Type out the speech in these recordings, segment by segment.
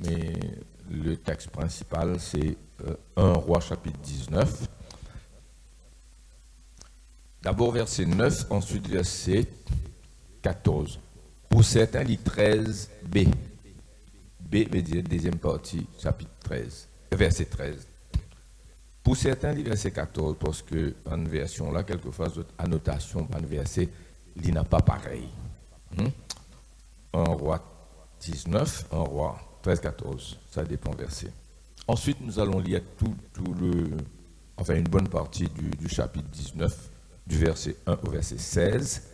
mais le texte principal, c'est 1 Roi chapitre 19. D'abord verset 9, ensuite verset 14. Pour certains, lit 13b. B veut dire deuxième partie, chapitre 13, verset 13. Pour certains, lit verset 14, parce que dans une version là, quelquefois, d'autres annotations, dans une verset, il n'a pas pareil. 1 Roi 19, 1 Roi 13, 14, ça dépend verset. Ensuite, nous allons lire une bonne partie du chapitre 19, du verset 1 au verset 16.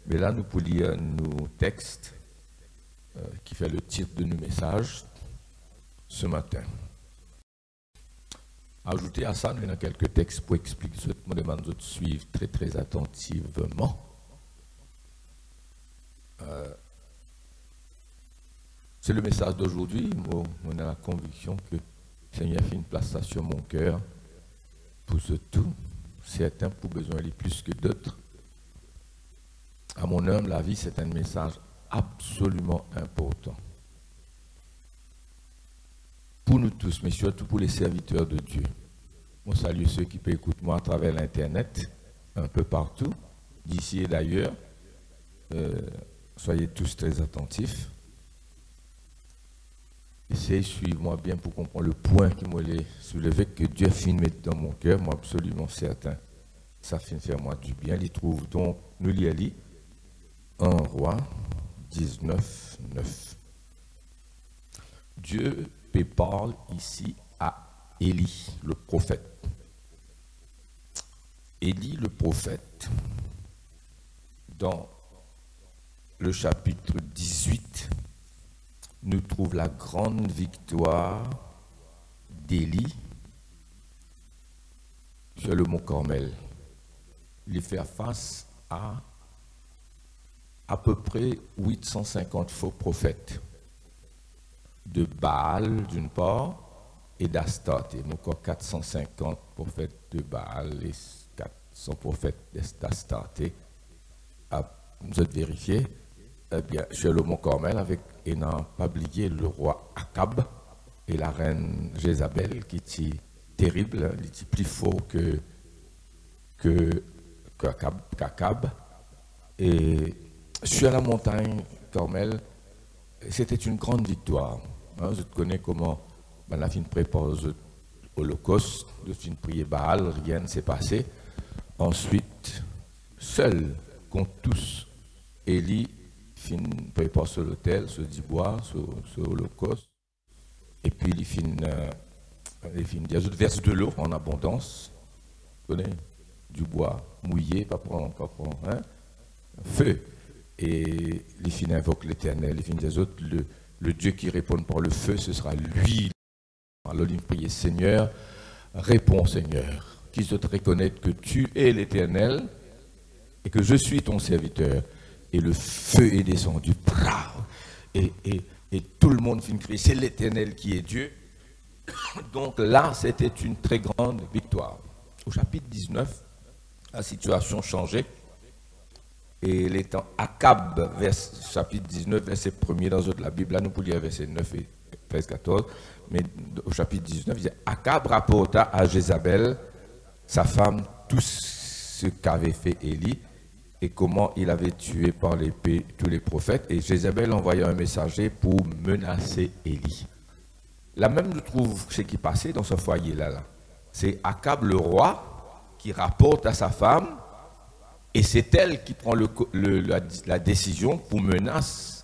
Mais là, nous pouvons lire nos textes qui fait le titre de nos messages ce matin. Ajouter à ça, nous avons quelques textes pour expliquer ce que je demande de suivre très très attentivement. C'est le message d'aujourd'hui. On a la conviction que le Seigneur fait une place sur mon cœur pour ce tout. Certains pour besoin aller plus que d'autres. À mon humble avis, c'est un message absolument important. Pour nous tous, mais surtout pour les serviteurs de Dieu. On salue ceux qui peuvent écouter moi à travers l'Internet, un peu partout, d'ici et d'ailleurs. Soyez tous très attentifs. Essayez de suivre moi bien pour comprendre le point qui m'a soulevé, que Dieu finit mettre dans mon cœur, moi absolument certain. Ça finit faire moi du bien. Il trouve donc, nous l'y 1 Roi 19, 9. Dieu parle ici à Élie, le prophète. Élie, le prophète, dans le chapitre 18, nous trouve la grande victoire d'Élie sur le mont Carmel. Il fait face à peu près 850 faux prophètes de Baal d'une part et d'Astarté. Donc 450 prophètes de Baal et 400 prophètes d'Astarté. Vous êtes vérifié. Eh bien, sur le mont Carmel, et n'a pas oublié le roi Akab et la reine Jézabel, qui est terrible, il est plus fort qu'Akab. Et sur la montagne Carmel, c'était une grande victoire. Je connais comment la fin prépare l'Holocauste, de fin prier Baal, rien ne s'est passé. Ensuite, seul contre tous, Élie fin prépare sur l'autel, se dit boire, sur l'Holocauste, et puis il verse de l'eau en abondance. Vous connaissez, du bois mouillé, pas prendre, feu. Et les filles invoquent l'Éternel, les filles des autres, le Dieu qui répond par le feu, ce sera lui. Alors il prie, Seigneur, réponds Seigneur, qu'ils se reconnaissent que tu es l'Éternel et que je suis ton serviteur. Et le feu est descendu, et tout le monde finit de crier, c'est l'Éternel qui est Dieu. Donc là, c'était une très grande victoire. Au chapitre 19, la situation changeait. Et les temps Akab, chapitre 19, verset 1er dans la Bible, là nous pouvons lire verset 9 et 13, 14, mais au chapitre 19, il dit Akab rapporta à Jézabel, sa femme, tout ce qu'avait fait Élie et comment il avait tué par l'épée tous les prophètes. Et Jézabel envoya un messager pour menacer Élie. Là même, nous trouvons ce qui passait dans ce foyer-là. C'est Akab le roi qui rapporte à sa femme. Et c'est elle qui prend la décision pour menacer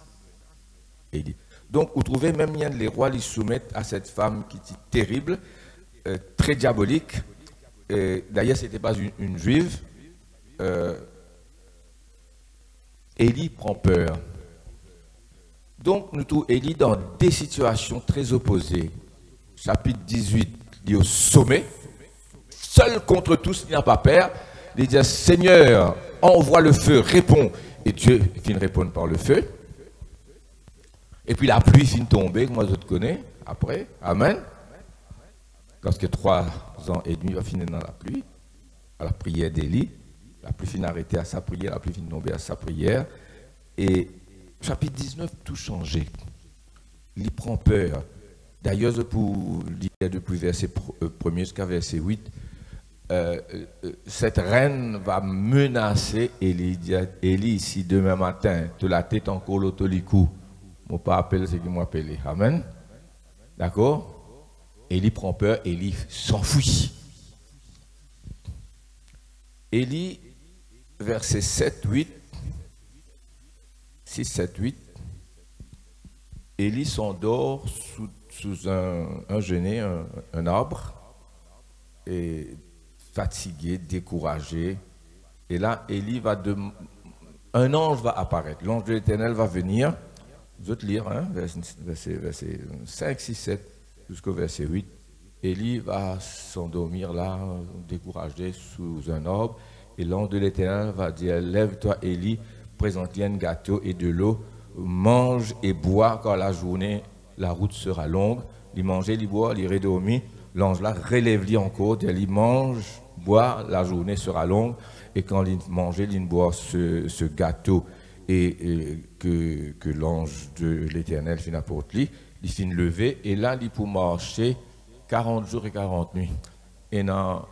Élie. Donc, vous trouvez même les rois les soumettent à cette femme qui est terrible, très diabolique. D'ailleurs, ce n'était pas une juive. Élie prend peur. Donc, nous trouvons Élie dans des situations très opposées. Chapitre 18, il dit au sommet, seul contre tous, il n'y a pas peur. Il dit, Seigneur, envoie le feu, réponds. Et Dieu finit de répondre par le feu. Et puis la pluie finit de tomber, comme moi je te connais, après. Amen. Lorsque 3 ans et demi va finir dans la pluie, à la prière d'Élie, la pluie finit d'arrêter à sa prière, la pluie finit de tomber à sa prière. Et chapitre 19, tout changé. Il prend peur. D'ailleurs, pour lire depuis verset 1er jusqu'à verset 8, cette reine va menacer Élie. Élie, si demain matin, tu la tête en colotolicou, mon pas appelle ce qu'il m'a appelé. Amen. D'accord? Élie prend peur, Élie s'enfuit. Élie, verset 7, 8, 6, 7, 8, Élie s'endort sous un genêt, un arbre, et fatigué, découragé. Et là, Élie un ange va apparaître. L'ange de l'Éternel va venir. Vous allez lire, hein, verset 5, 6, 7 jusqu'au verset 8. Élie va s'endormir là, découragé, sous un arbre. Et l'ange de l'Éternel va dire, lève-toi Élie, présente-lui un gâteau et de l'eau, mange et bois, car la journée, la route sera longue. Il mangeait, il boit, il redormit. L'ange là relève-lui encore, il mange, boit, la journée sera longue. Et quand il mangeait, il boit ce gâteau et que l'ange de l'Éternel finit apporte lui, il finit lever. Et là, il pour marcher 40 jours et 40 nuits. Et dans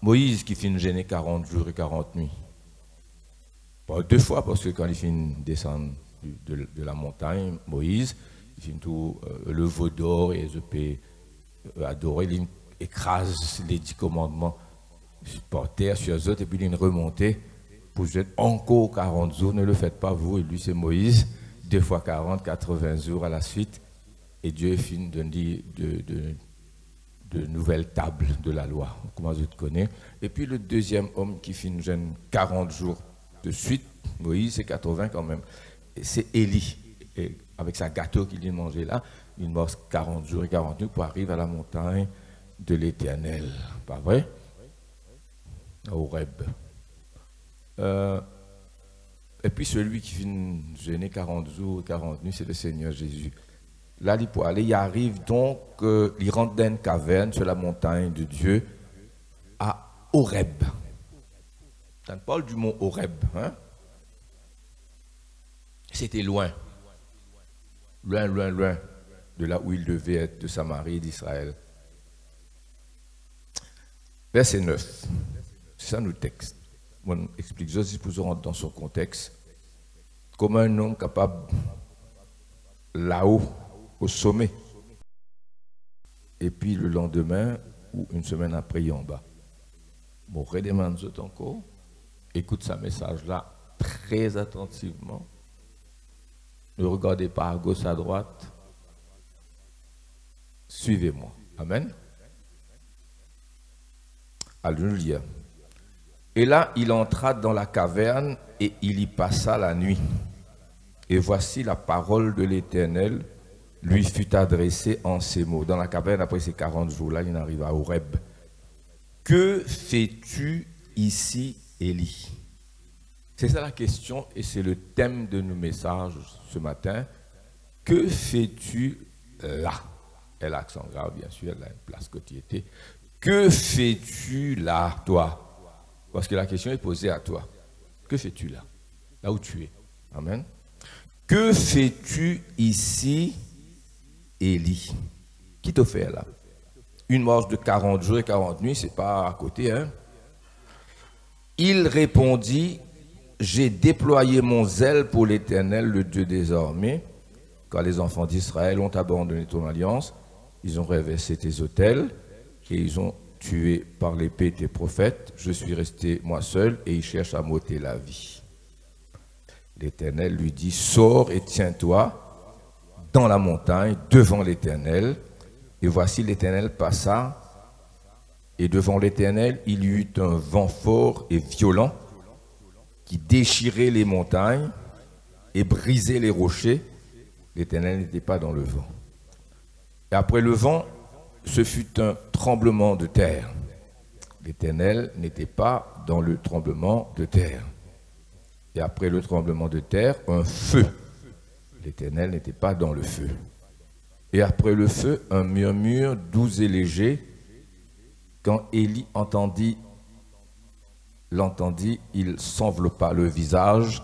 Moïse qui finit gêner 40 jours et 40 nuits. Pas deux fois, parce que quand il finit descendre de la montagne, Moïse, il finit tout le veau d'or et il peut adorer, il écrase les 10 commandements par terre sur eux autres, et puis il remontait pour jeter encore 40 jours. Ne le faites pas vous, et lui c'est Moïse, 2 fois 40, 80 jours à la suite, et Dieu finit de nouvelles tables de la loi, comment je te connais. Et puis le deuxième homme qui finit 40 jours de suite, Moïse c'est 80 quand même, c'est Élie, et avec sa gâteau qu'il a mangé là, il mange 40 jours et 40 nuits pour arriver à la montagne de l'Éternel, pas vrai? Au Horeb. Et puis celui qui finit gêner 40 jours et 40 nuits, c'est le Seigneur Jésus. Là, il peut aller, il arrive donc, il rentre dans une caverne sur la montagne de Dieu à Horeb. Ça parle du mont Horeb. Hein? C'était loin. Loin, loin, loin de là où il devait être, de Samarie et d'Israël. Verset 9. C'est ça le texte. On explique Joseph pour se rentrer dans son contexte. Comment un homme capable, là-haut, au sommet, et puis le lendemain, ou une semaine après, il est en bas. Bon, redemande encore. Écoute ce message-là très attentivement. Ne regardez pas à gauche, à droite. Suivez-moi. Amen. Alléluia. Et là, il entra dans la caverne et il y passa la nuit. Et voici la parole de l'Éternel lui fut adressée en ces mots. Dans la caverne, après ces 40 jours-là, il arrive à Horeb. Que fais-tu ici, Élie? C'est ça la question et c'est le thème de nos messages ce matin. Que fais-tu là? Elle a accent grave, bien sûr, elle a une place que tu étais. Que fais-tu là, toi? Parce que la question est posée à toi. Que fais-tu là? Là où tu es. Amen. Que fais-tu ici, Élie? Qui t'a fait là? Une marche de 40 jours et 40 nuits, c'est pas à côté, hein? Il répondit, j'ai déployé mon zèle pour l'Éternel, le Dieu des armées. Quand les enfants d'Israël ont abandonné ton alliance, ils ont renversé tes autels et ils ont tué par l'épée tes prophètes. Je suis resté moi seul et ils cherchent à m'ôter la vie. L'Éternel lui dit, sors et tiens-toi dans la montagne devant l'Éternel. Et voici l'Éternel passa et devant l'Éternel, il y eut un vent fort et violent qui déchirait les montagnes et brisait les rochers. L'Éternel n'était pas dans le vent. Et après le vent, ce fut un tremblement de terre. L'Éternel n'était pas dans le tremblement de terre. Et après le tremblement de terre, un feu. L'Éternel n'était pas dans le feu. Et après le feu, un murmure doux et léger. Quand Élie l'entendit, il s'enveloppa le visage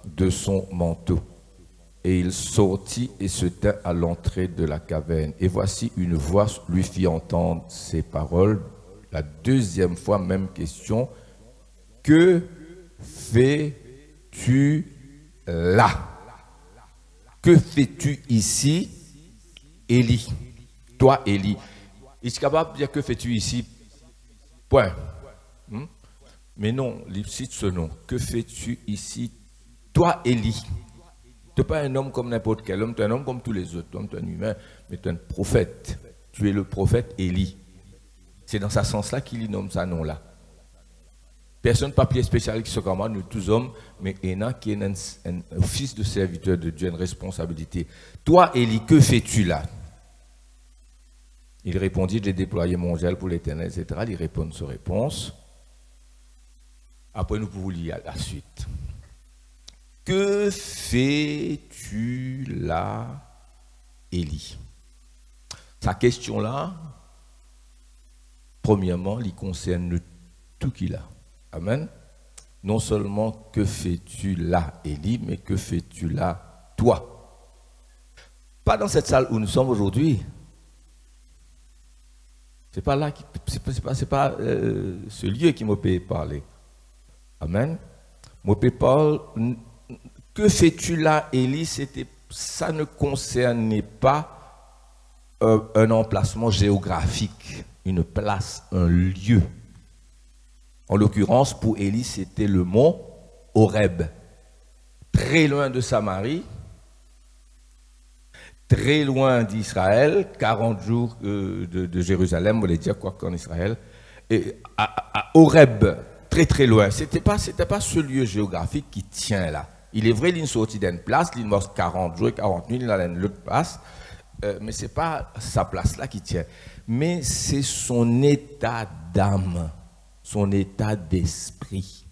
de son manteau. Et il sortit et se tint à l'entrée de la caverne. Et voici une voix lui fit entendre ces paroles. La deuxième fois, même question. Que fais-tu là? Que fais-tu ici, Élie? Toi, Élie. Il est capable de dire que fais-tu ici? Point. Mais non, il cite ce nom. Que fais-tu ici, toi, Élie? Tu n'es pas un homme comme n'importe quel homme, tu es un homme comme tous les autres. Tu es un humain, mais tu es un prophète. Tu es le prophète Élie. C'est dans ce sens-là qu'il nomme ce nom-là. Personne papier spécial qui se commande, nous tous hommes, mais il y en a qui est un fils de serviteur de Dieu, une responsabilité. Toi, Élie, que fais-tu là? Il répondit, j'ai déployé mon gel pour l'Éternel, etc. Il répond sa réponse. Après, nous pouvons lire la suite. Que fais-tu là, Élie? Sa question-là, premièrement, il concerne tout qu'il a. Amen. Non seulement que fais-tu là, Élie, mais que fais-tu là, toi? Pas dans cette salle où nous sommes aujourd'hui. C'est pas là, c'est pas ce lieu qui m'a parlé. Amen. Moi, parle. Que fais-tu là, Élie? Ça ne concernait pas un emplacement géographique, une place, un lieu. En l'occurrence, pour Élie, c'était le mont Horeb, très loin de Samarie, très loin d'Israël, 40 jours de Jérusalem, on voulait dire quoi qu'en Israël, et à Horeb, très très loin. C'était pas ce lieu géographique qui tient là. Il est vrai, il est sorti d'une place, il mort 40 jours et 40 nuits, il a une autre place, mais ce n'est pas sa place là qui tient. Mais c'est son état d'âme, son état d'esprit,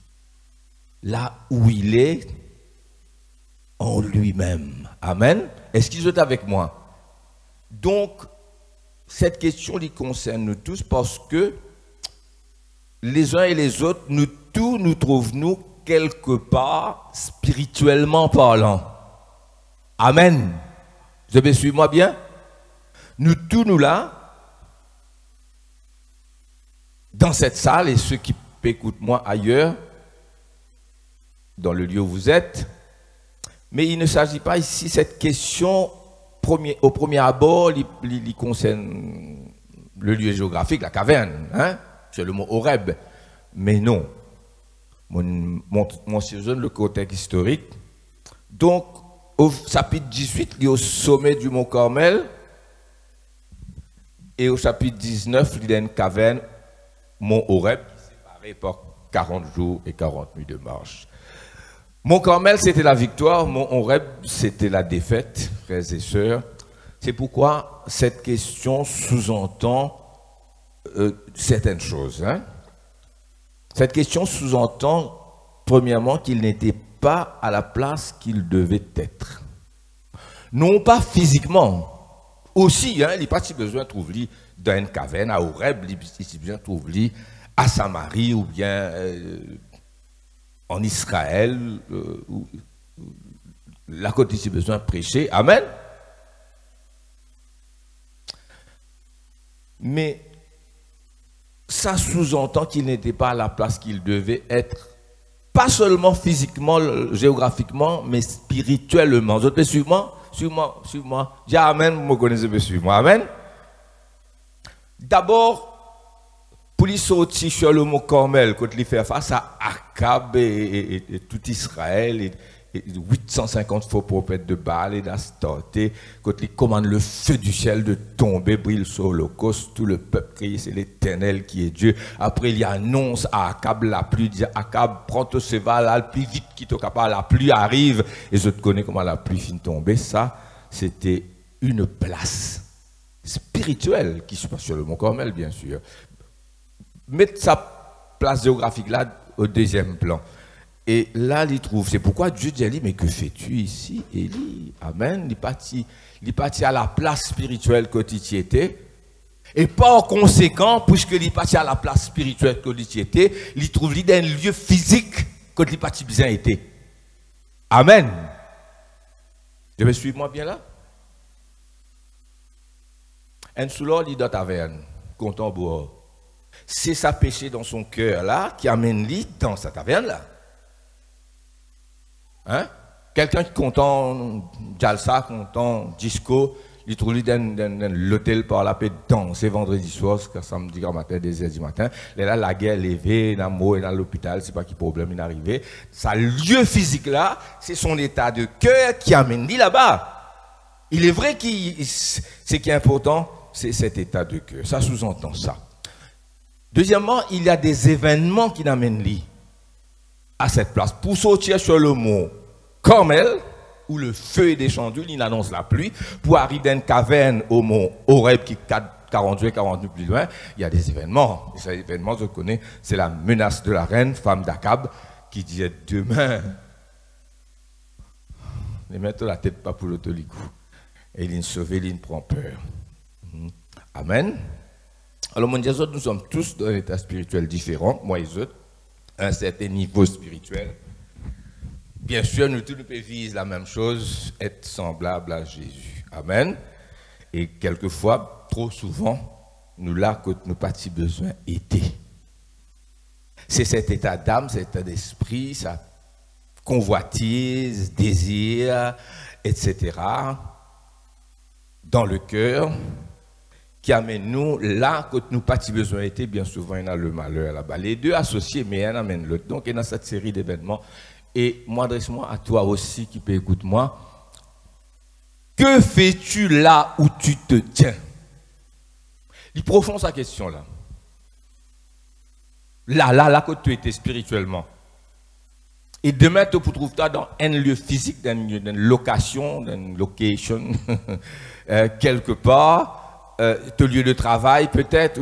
là où il est en lui-même. Amen. Est-ce qu'ils sont avec moi? Donc, cette question les concerne nous tous parce que les uns et les autres, nous tous nous trouvons quelque part spirituellement parlant. Amen. Vous me suivez moi bien? Nous tous nous là, dans cette salle, et ceux qui écoutent moi ailleurs, dans le lieu où vous êtes, mais il ne s'agit pas ici, cette question, au premier abord, il concerne le lieu géographique, la caverne, hein? C'est le mot Horeb. Mais non. Mon séjourne le contexte historique. Donc, au chapitre 18, il est au sommet du mont Carmel. Et au chapitre 19, il y a une caverne, mont Horeb, séparé par 40 jours et 40 nuits de marche. Mont Carmel, c'était la victoire. Mont Horeb, c'était la défaite, frères et sœurs. C'est pourquoi cette question sous-entend certaines choses. Hein? Cette question sous-entend, premièrement, qu'il n'était pas à la place qu'il devait être. Non pas physiquement. Aussi, hein, il n'y a pas si besoin de trouver dans une caverne à Horeb, il n'y a pas si besoin de trouver à Samarie ou bien en Israël, là côté si besoin de prêcher. Amen. Mais ça sous-entend qu'il n'était pas à la place qu'il devait être, pas seulement physiquement, géographiquement, mais spirituellement. Vous êtes suivez-moi? Suivez-moi. Dis Amen, vous me connaissez, suivez-moi. Amen. D'abord, pour lui sortir sur le mont Carmel, quand il fait face à Akab et tout Israël, et 850 faux prophètes de Baal et d'Astarté, quand il commande le feu du ciel de tomber, brille sur l'Holocauste, tout le peuple crie, c'est l'Éternel qui est Dieu. Après, il annonce à Akab la pluie, il dit Akab, prends ton cheval, là, le plus vite qu'il te capable, la pluie arrive. Et je te connais comment la pluie finit tomber. Ça, c'était une place spirituelle qui se passe sur le mont Carmel, bien sûr. Mettre sa place géographique là au deuxième plan. Et là, il trouve, c'est pourquoi Dieu dit, mais que fais-tu ici, Élie? Amen. Il est parti à la place spirituelle que tu étais. Et par conséquent, puisque il est parti à la place spirituelle que tu étais, il trouve dans un lieu physique que il est parti bien été. Amen. devez suivre moi bien là? Un soulor lit dans taverne, content boire. C'est sa péché dans son cœur là qui amène lui dans sa taverne là. Hein? Quelqu'un qui content jalsa, content disco, il trouve dans l'hôtel par la paix danser vendredi soir, samedi matin, 2h du matin. Là, la guerre levée, dans l'hôpital, c'est pas qui problème il est arrivé. Sa lieu physique là, c'est son état de cœur qui amène lui là-bas. Il est vrai que ce qui est important, c'est cet état de cœur. Ça sous-entend ça. Deuxièmement, il y a des événements qui l'amènent lui à cette place. Pour sortir sur le mot Carmel, où le feu est descendu, il annonce la pluie, pour arriver dans une caverne au mont Horeb qui est 42 plus loin, il y a des événements. Et ces événements, je connais, c'est la menace de la reine, femme d'Akab, qui disait demain, ne mettez la tête pas pour l'autolicou. Et il sauve, il prend peur. Amen. Alors, mon Dieu, nous sommes tous dans un état spirituel différent, moi et eux, à un certain niveau spirituel. Bien sûr, nous tous nous visons la même chose, être semblable à Jésus. Amen. Et quelquefois, trop souvent, nous là que nous pas si besoin était. C'est cet état d'âme, cet état d'esprit, sa convoitise, désir, etc. dans le cœur qui amène nous là que nous pas si besoin était. Bien souvent, il y a le malheur là-bas. Les deux associés, mais un amène l'autre. Donc, il y a cette série d'événements. Et moi, adresse-moi à toi aussi qui peut écouter moi. Que fais-tu là où tu te tiens? Il profond sa question là. Là que tu étais spirituellement. Et demain, tu peux trouver ça dans un lieu physique, dans une location, quelque part, ton lieu de travail peut-être.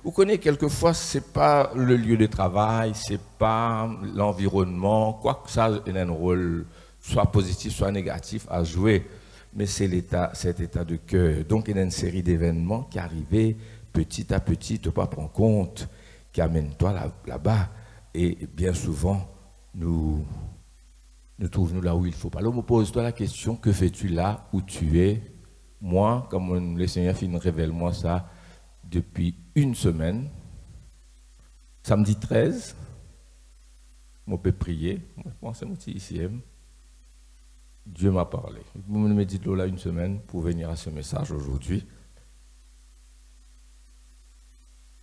Vous connaissez quelquefois, ce n'est pas le lieu de travail, ce n'est pas l'environnement, quoi que ça ait un rôle, soit positif, soit négatif à jouer, mais c'est cet état de cœur. Donc il y a une série d'événements qui arrivent petit à petit, tu ne pas prendre compte, qui amènent toi là-bas. Et bien souvent, nous trouvons là où il faut pas. Alors, me pose-toi la question, que fais-tu là où tu es? Moi, comme le Seigneur révèle-moi ça depuis une semaine, samedi 13, je peux prier, moi c'est mon petit ICM, Dieu m'a parlé. Vous me dites là une semaine pour venir à ce message aujourd'hui.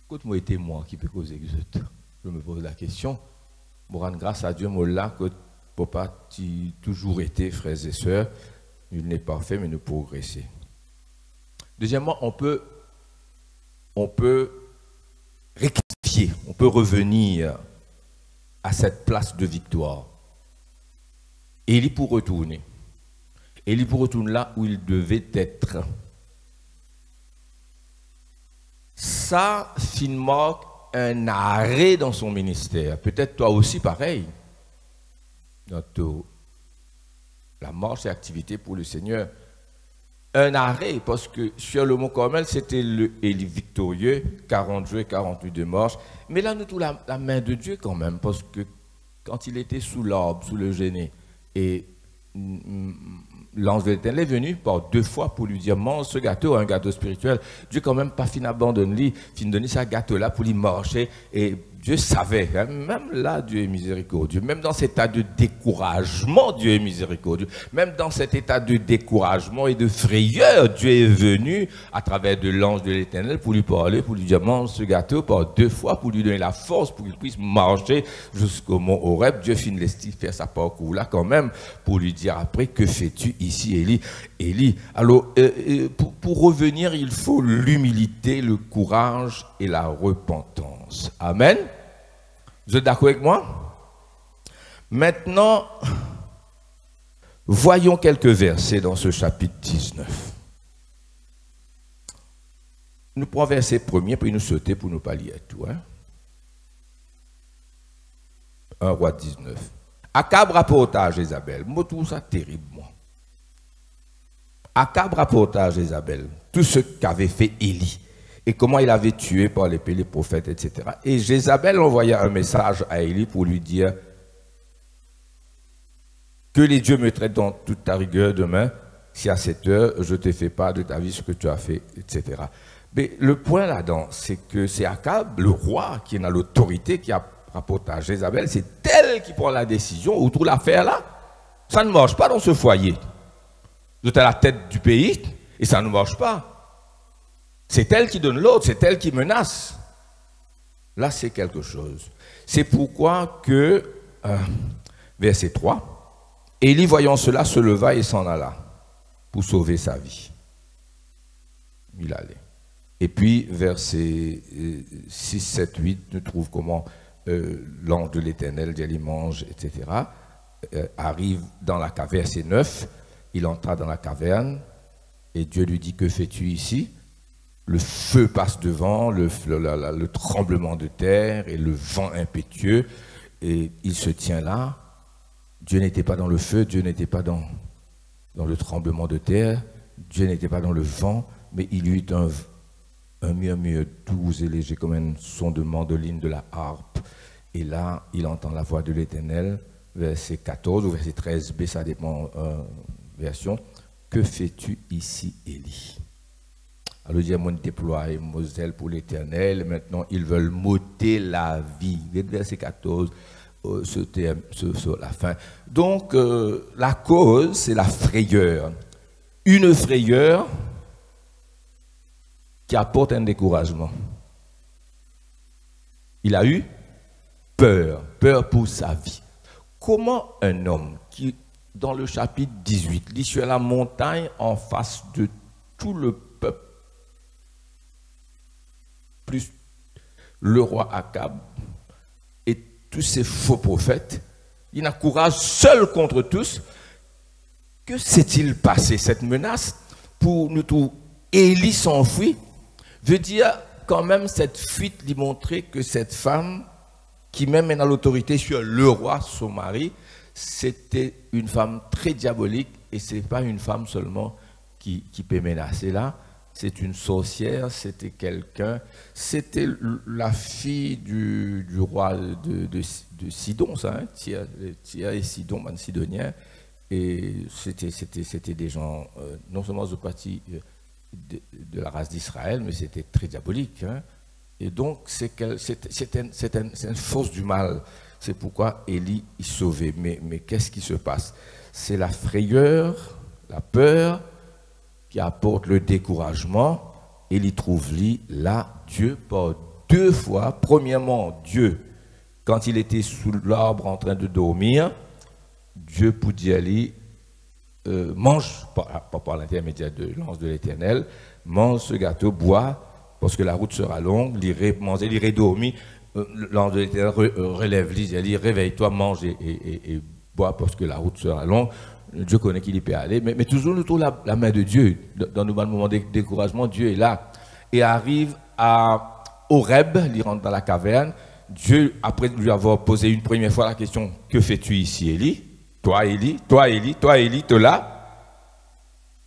Quand moi était moi qui peux causer exact, je me pose la question. Je rends grâce à Dieu, moi là que papa toujours été frères et sœurs, il n'est pas parfait mais nous progresser. Deuxièmement, on peut rectifier, on peut revenir à cette place de victoire. Et il est pour retourner. Et il est pour retourner là où il devait être. Ça, finalement, un arrêt dans son ministère. Peut-être toi aussi pareil. La marche et l'activité pour le Seigneur. Un arrêt, parce que sur le mont Carmel, c'était le Élie victorieux, 40 jours et 48 de marche. Mais là, nous trouvons la main de Dieu quand même, parce que quand il était sous l'arbre, sous le genêt, et l'ange de l'Éternel est venu par 2 fois pour lui dire mange ce gâteau, un gâteau spirituel. Dieu quand même pas fin abandonne lui, fin donner ce gâteau là pour lui marcher. Et Dieu savait, hein, même là Dieu est miséricordieux, même dans cet état de découragement Dieu est miséricordieux, même dans cet état de découragement et de frayeur Dieu est venu à travers de l'ange de l'Éternel pour lui parler, pour lui dire mange ce gâteau par 2 fois, pour lui donner la force pour qu'il puisse marcher jusqu'au mont Horeb. Dieu finit laisse faire sa parcours là quand même pour lui dire après que fais-tu ici Élie. Alors pour revenir il faut l'humilité, le courage et la repentance. Amen. Vous êtes d'accord avec moi? Maintenant, voyons quelques versets dans ce chapitre 19. Nous prenons verset premier, puis nous sauter pour nous pas lire tout. 1 Roi 19. Akab rapporta à Jézabel. Moi, tout ça terrible, moi. Akab rapporta à Jézabel tout ce qu'avait fait Élie et comment il avait tué par l'épée les prophètes, etc. Et Jézabel envoya un message à Élie pour lui dire que les dieux me traitent dans toute ta rigueur demain, si à 7 heures, je ne te fais pas de ta vie ce que tu as fait, etc. Mais le point là-dedans, c'est que c'est Akab, le roi, qui a l'autorité, qui a rapporté à Jézabel, c'est elle qui prend la décision autour de l'affaire là. Ça ne marche pas dans ce foyer. Vous êtes à la tête du pays et ça ne marche pas. C'est elle qui donne l'ordre, c'est elle qui menace. Là, c'est quelque chose. C'est pourquoi que, verset 3, Élie, voyant cela, se leva et s'en alla pour sauver sa vie. Il allait. Et puis, versets 6, 7, 8, nous trouve comment l'ange de l'Éternel, il mange, etc., arrive dans la caverne. Verset 9, il entra dans la caverne et Dieu lui dit, que fais-tu ici? Le feu passe devant, le tremblement de terre et le vent impétueux, et il se tient là. Dieu n'était pas dans le feu, Dieu n'était pas dans le tremblement de terre, Dieu n'était pas dans le vent, mais il y eut un murmure doux et léger comme un son de mandoline de la harpe. Et là, il entend la voix de l'Éternel, verset 14 ou verset 13b, ça dépend version. Que fais-tu ici, Élie? Alors, il dit, mon déploie Moselle pour l'Éternel. Maintenant, ils veulent m'ôter la vie. Verset 14, sur la fin. Donc, la cause, c'est la frayeur. Une frayeur qui apporte un découragement. Il a eu peur pour sa vie. Comment un homme qui, dans le chapitre 18, lit sur la montagne en face de tout le peuple, plus le roi Akab et tous ces faux prophètes, il n'a courage seul contre tous. Que s'est-il passé? Cette menace, pour nous tous, Élie s'enfuit, veut dire quand même cette fuite lui montrer que cette femme, qui même est dans l'autorité sur le roi, son mari, c'était une femme très diabolique, et ce n'est pas une femme seulement qui peut menacer là. C'est une sorcière, c'était quelqu'un, c'était la fille du roi de Sidon, ça, hein, Tyr et Sidon, man sidonien, et c'était des gens, non seulement de partie de la race d'Israël, mais c'était très diabolique, hein, et donc c'est une force du mal, c'est pourquoi Élie est sauvé. Mais qu'est-ce qui se passe? C'est la frayeur, la peur, qui apporte le découragement. Il trouve là Dieu par deux fois. Premièrement, Dieu, quand il était sous l'arbre en train de dormir, Dieu pour dire mange, par l'intermédiaire de l'ange de l'Éternel, mange ce gâteau, bois, parce que la route sera longue, il manger, il dormir. L'ange de l'Éternel relève, il dit réveille-toi, mange et bois, parce que la route sera longue. Dieu connaît qu'il y peut aller, mais toujours nous trouve la main de Dieu. Dans nos moments de découragement, Dieu est là. Et arrive à Horeb, il rentre dans la caverne. Dieu, après lui avoir posé une première fois la question, que fais-tu ici, Élie? Toi, Élie, toi, Élie, toi, Élie, toi là.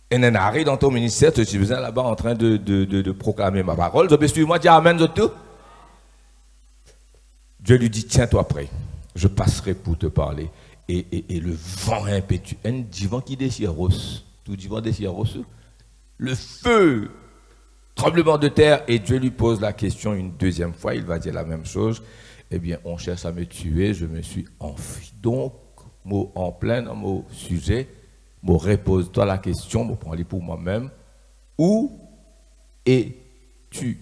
Et on arrive dans ton ministère, tu es là-bas en train de proclamer ma parole. Je peux suivre moi, dis amen, tout. Dieu lui dit, tiens-toi prêt, je passerai pour te parler. Et le vent impétueux, un divan qui déchire rose, tout divan déchire rose, le feu, tremblement de terre, et Dieu lui pose la question une deuxième fois, il va dire la même chose, eh bien on cherche à me tuer, je me suis enfui. Donc, en plein dans mon sujet, repose-toi la question, je prends pour moi-même, où es-tu?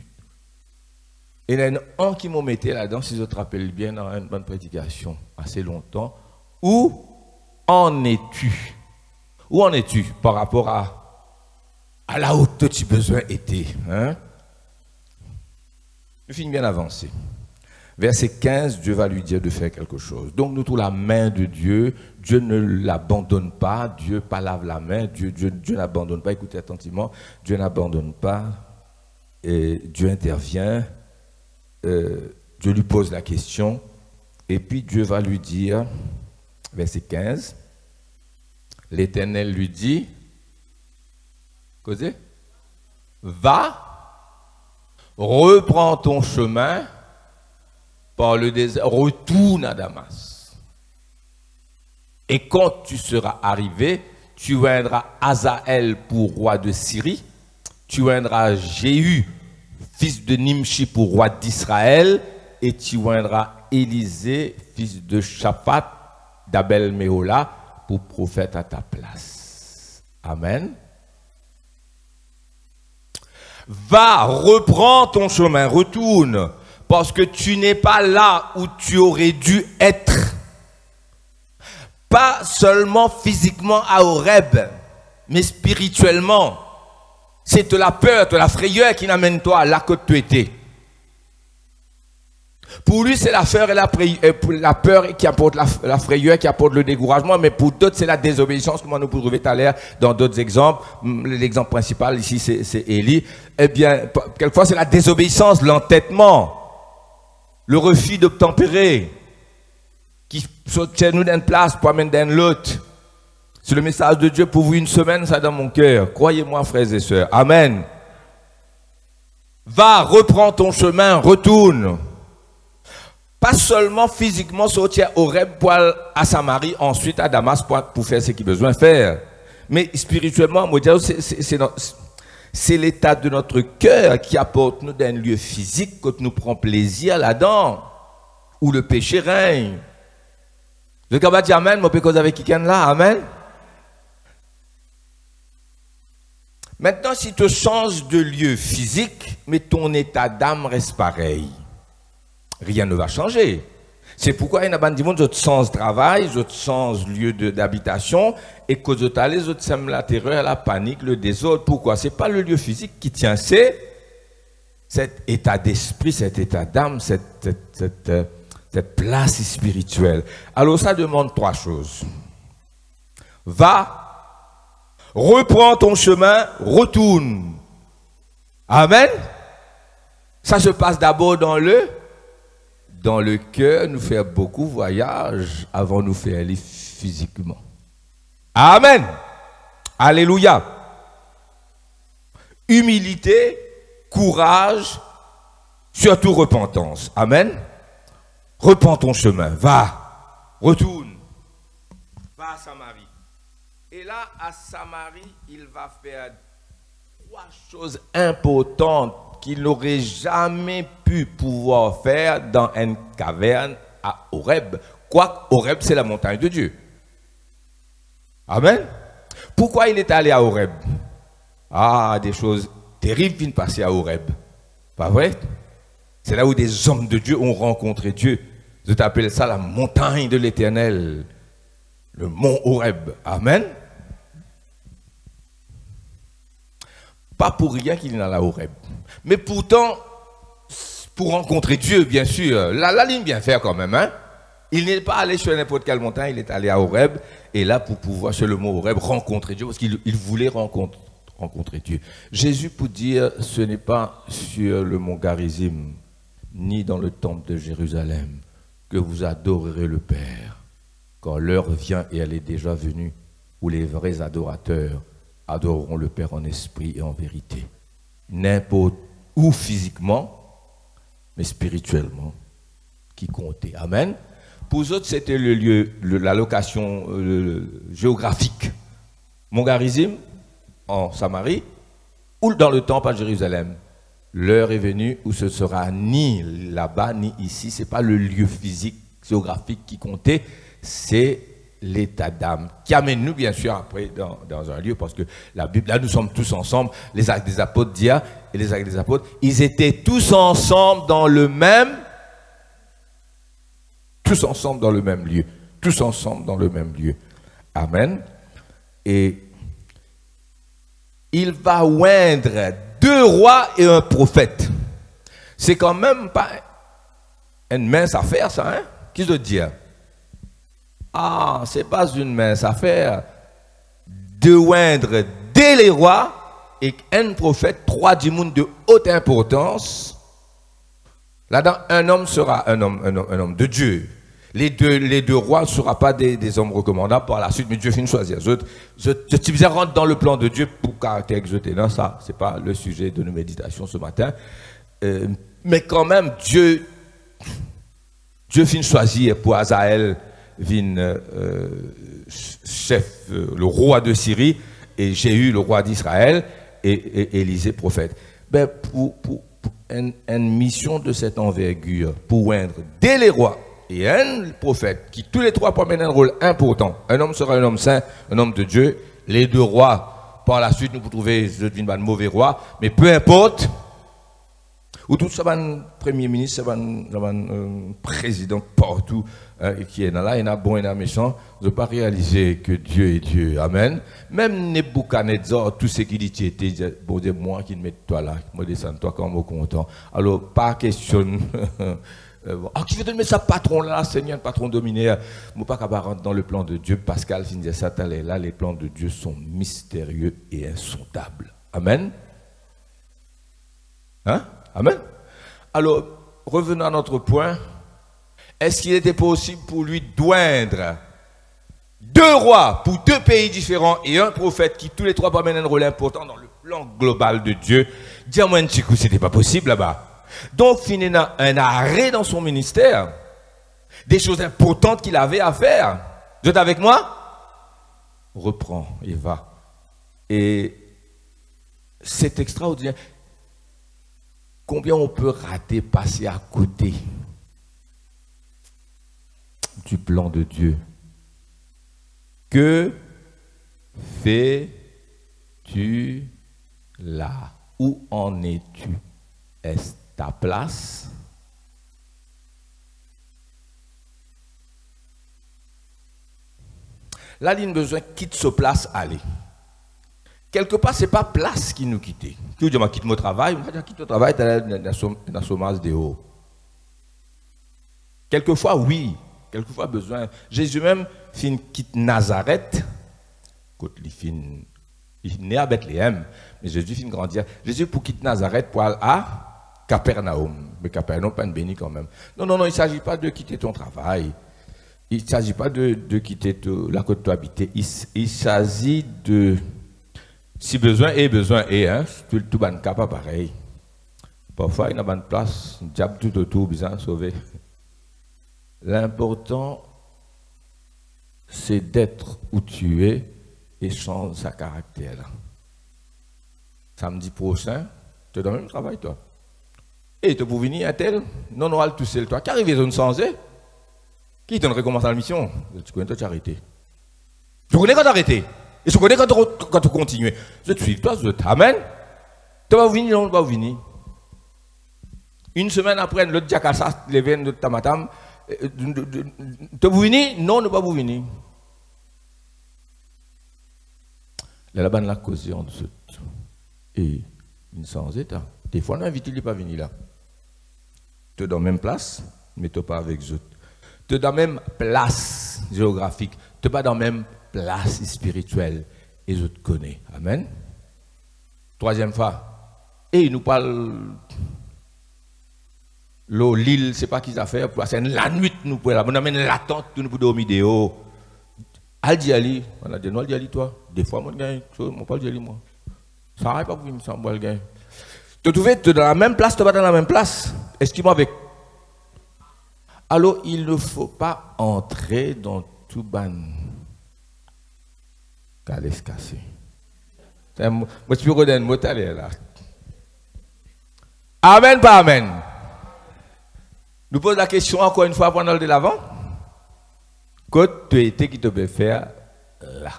Et il y en a un qui m'a mis là-dedans, si je te rappelle bien, dans une bonne prédication, assez longtemps. Où en es-tu? Où en es-tu par rapport à là où tu as besoin était, hein? Je finis bien avancé. Verset 15, Dieu va lui dire de faire quelque chose. Donc nous trouvons la main de Dieu. Dieu ne l'abandonne pas. Dieu pas lave la main. Dieu n'abandonne pas. Écoutez attentivement. Dieu n'abandonne pas. Et Dieu intervient. Dieu lui pose la question. Et puis Dieu va lui dire... Verset 15, l'Éternel lui dit, causez, va, reprends ton chemin par le désert, retourne à Damas. Et quand tu seras arrivé, tu oindras Azaël pour roi de Syrie, tu oindras Jéhu, fils de Nimshi, pour roi d'Israël, et tu oindras Élisée, fils de Shaphat, d'Abel Méhola, pour prophète à ta place. Amen. Va, reprends ton chemin, retourne, parce que tu n'es pas là où tu aurais dû être. Pas seulement physiquement à Horeb, mais spirituellement. C'est de la peur, de la frayeur qui n'amène toi là que tu étais. Pour lui, c'est la peur qui apporte la frayeur, qui apporte le découragement, mais pour d'autres, c'est la désobéissance, comme nous pouvons trouver tout à l'heure dans d'autres exemples. L'exemple principal ici, c'est Élie. Eh bien, quelquefois, c'est la désobéissance, l'entêtement, le refus d'obtempérer, qui tient nous d'une place pour amener d'un l'autre. C'est le message de Dieu pour vous une semaine, ça dans mon cœur. Croyez-moi, frères et sœurs. Amen. Va, reprends ton chemin, retourne. Pas seulement physiquement sortir au Horeb pour aller à Samarie, ensuite à Damas pour faire ce qu'il a besoin de faire. Mais spirituellement, c'est l'état de notre cœur qui apporte nous d'un lieu physique quand nous prenons plaisir là-dedans, où le péché règne. Je vais dire Amen, je peux causer avec quelqu'un là, Amen. Maintenant, si tu changes de lieu physique, mais ton état d'âme reste pareil. Rien ne va changer. C'est pourquoi il y a des gens qui ont sens de travail, d'autres sens lieu d'habitation, et que d'autres allez, d'autres sèment la terreur, la panique, le désordre. Pourquoi? Ce n'est pas le lieu physique qui tient, c'est cet état d'esprit, cet état d'âme, cette place spirituelle. Alors ça demande trois choses. Va, reprends ton chemin, retourne. Amen. Ça se passe d'abord dans le cœur, nous faire beaucoup de voyages avant de nous faire aller physiquement. Amen. Alléluia. Humilité, courage, surtout repentance. Amen. Repends ton chemin, va, retourne, va à Samarie. Et là, à Samarie, il va faire trois choses importantes qu'il n'aurait jamais pu pouvoir faire dans une caverne à Horeb. Quoique Horeb, c'est la montagne de Dieu. Amen. Pourquoi il est allé à Horeb? Ah, des choses terribles viennent passer à Horeb. Pas vrai? C'est là où des hommes de Dieu ont rencontré Dieu. Je t'appelle ça la montagne de l'Éternel. Le mont Horeb. Amen. Pas pour rien qu'il est dans la Horeb. Mais pourtant, pour rencontrer Dieu, bien sûr, la ligne bien faire quand même. Hein? Il n'est pas allé sur n'importe quelle montagne, il est allé à Horeb. Et là, pour pouvoir, sur le mont Horeb, rencontrer Dieu, parce qu'il voulait rencontrer Dieu. Jésus, pour dire, ce n'est pas sur le mont Garizim, ni dans le temple de Jérusalem, que vous adorerez le Père. Quand l'heure vient, et elle est déjà venue, où les vrais adorateurs adoreront le Père en esprit et en vérité. N'importe où physiquement, mais spirituellement, qui comptait. Amen. Pour eux autres, c'était le lieu, la location géographique. Mont Garizim, en Samarie, ou dans le temple à Jérusalem. L'heure est venue où ce sera ni là-bas, ni ici. Ce n'est pas le lieu physique, géographique qui comptait, c'est l'état d'âme, qui amène nous bien sûr après dans un lieu, parce que la Bible, là nous sommes tous ensemble, les actes des apôtres disent, et les actes des apôtres, ils étaient tous ensemble dans le même lieu, tous ensemble dans le même lieu. Amen. Et il va oindre 2 rois et un prophète. C'est quand même pas une mince affaire ça, hein? Qui se dit? Ah, c'est pas une mince affaire de oindre dès les rois et un prophète, 3 du monde de haute importance. Là-dedans, un homme sera un homme de Dieu. Les deux rois ne seront pas des hommes recommandables par la suite, mais Dieu finit de choisir. Je rentre dans le plan de Dieu pour caractère exoté. Non, ça, ce n'est pas le sujet de nos méditations ce matin. Mais quand même, Dieu finit de choisir pour Azaël vin chef, le roi de Syrie, et Jéhu, le roi d'Israël, et Élisée, prophète. Ben, pour une mission de cette envergure, pour oindre dès les rois et un prophète, qui tous les trois prennent un rôle important. Un homme sera un homme saint, un homme de Dieu. Les deux rois, par la suite, nous pouvons trouver un mauvais roi, mais peu importe. Ou tout ça, un premier ministre, un président partout qui est là, il y a bon, il y a méchant. Je ne peux pas réaliser que Dieu est Dieu. Amen. Même Nebuchadnezzar, tout ce qui dit, tu étais, bon Dieu, moi qui te mets toi là, moi descends toi quand je suis content. Alors, pas question. Qui veut te mettre ça patron là, Seigneur, patron dominaire. Je ne peux pas rentrer dans le plan de Dieu. Pascal finit ça, là, les plans de Dieu sont mystérieux et insondables. Amen. Hein? Amen. Alors, revenons à notre point. Est-ce qu'il était possible pour lui d'oindre deux rois pour deux pays différents et un prophète qui tous les trois prennent un rôle important dans le plan global de Dieu? Dis-moi un petit coup, c'était pas possible là-bas. Donc, finalement, un arrêt dans son ministère, des choses importantes qu'il avait à faire. Vous êtes avec moi? Reprends et va. Et c'est extraordinaire. Combien on peut rater, passer à côté du plan de Dieu? Que fais-tu là? Où en es-tu? Est-ce ta place? Là, il y a besoin quitte ce place, aller. Quelque part, ce n'est pas place qui nous quitte. Qui vous dit, je quitte mon travail, je quitte mon travail, tu es dans ce masse de haut. Quelquefois, oui. Quelquefois, besoin. Jésus même quitte Nazareth. Quand il est né à Bethléem, mais Jésus finit grandir. Jésus pour quitter Nazareth pour aller à Capernaum. Mais Capernaum, pas une béni quand même. Non, il ne s'agit pas de quitter ton travail. Il ne s'agit pas de quitter la côte où tu habites. Il s'agit de... Si besoin est, hein, tout le ban cas pas pareil. Parfois, il y a une place, un diable tout autour, besoin de sauver. L'important, c'est d'être où tu es et changer sa caractère. Samedi prochain, tu es dans le même travail, toi. Et tu peux venir à tel, non, tout seul, toi. Qui arrive à zone changer? Qui t'en recommence la mission? Tu connais, toi, tu as arrêté. Tu connais quand tu as arrêté. Et je connais quand tu continues. Je te suis, toi, je t'amène. Tu vas venir, non, tu vas venir. Une semaine après, l'autre Diakassa, les veines de Tamatam, tu vas venir? Non, ne pas venir. La banne la cause en dessous. Et une sans état. Des fois, on a invité, il n'est pas venu là. Tu es dans la même place, mais tu n'es pas avec eux. Tu es dans la même place géographique. Tu n'es pas dans la même place spirituelle. Et je te connais. Amen. Troisième fois. Et il nous parle. L'île, c'est pas qu'ils a fait. C'est la nuit, nous pouvons. On amène la tente, nous pouvons dormir dehors. Al-Diali. On a dit non, Al-Diali, toi. Des fois, moi, je ne pas Al-Diali, moi. Ça n'arrive pas pour venir sans moi, le gars. Tu es dans la même place, tu n'es pas dans la même place. Excuse-moi avec. Alors, il ne faut pas entrer dans tout ban. Qu'elle se casser. Moi, je peux redonner un mot là. Amen, pas amen. Nous posons la question encore une fois pendant le de l'avant. Que tu étais qui te peut faire là.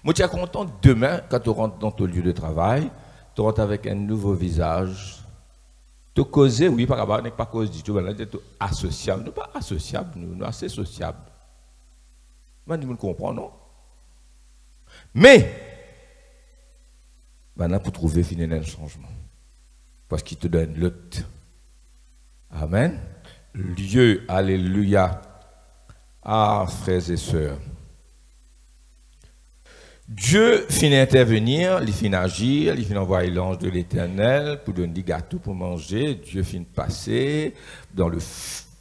Moi, tu es content demain, quand tu rentres dans ton lieu de travail, tu rentres avec un nouveau visage. Tu causes, oui, par rapport à pas cause du tout, mais là, tu es associable. Nous pas associable, nous assez sociable. Moi, tu me comprends, non? Mais, maintenant, pour trouver finalement un changement. Parce qu'il te donne l'autre. Amen. Lieu, alléluia. Ah, frères et sœurs. Dieu finit intervenir, il finit agir, il finit envoyer l'ange de l'Éternel pour donner des gâteaux pour manger. Dieu finit passer dans le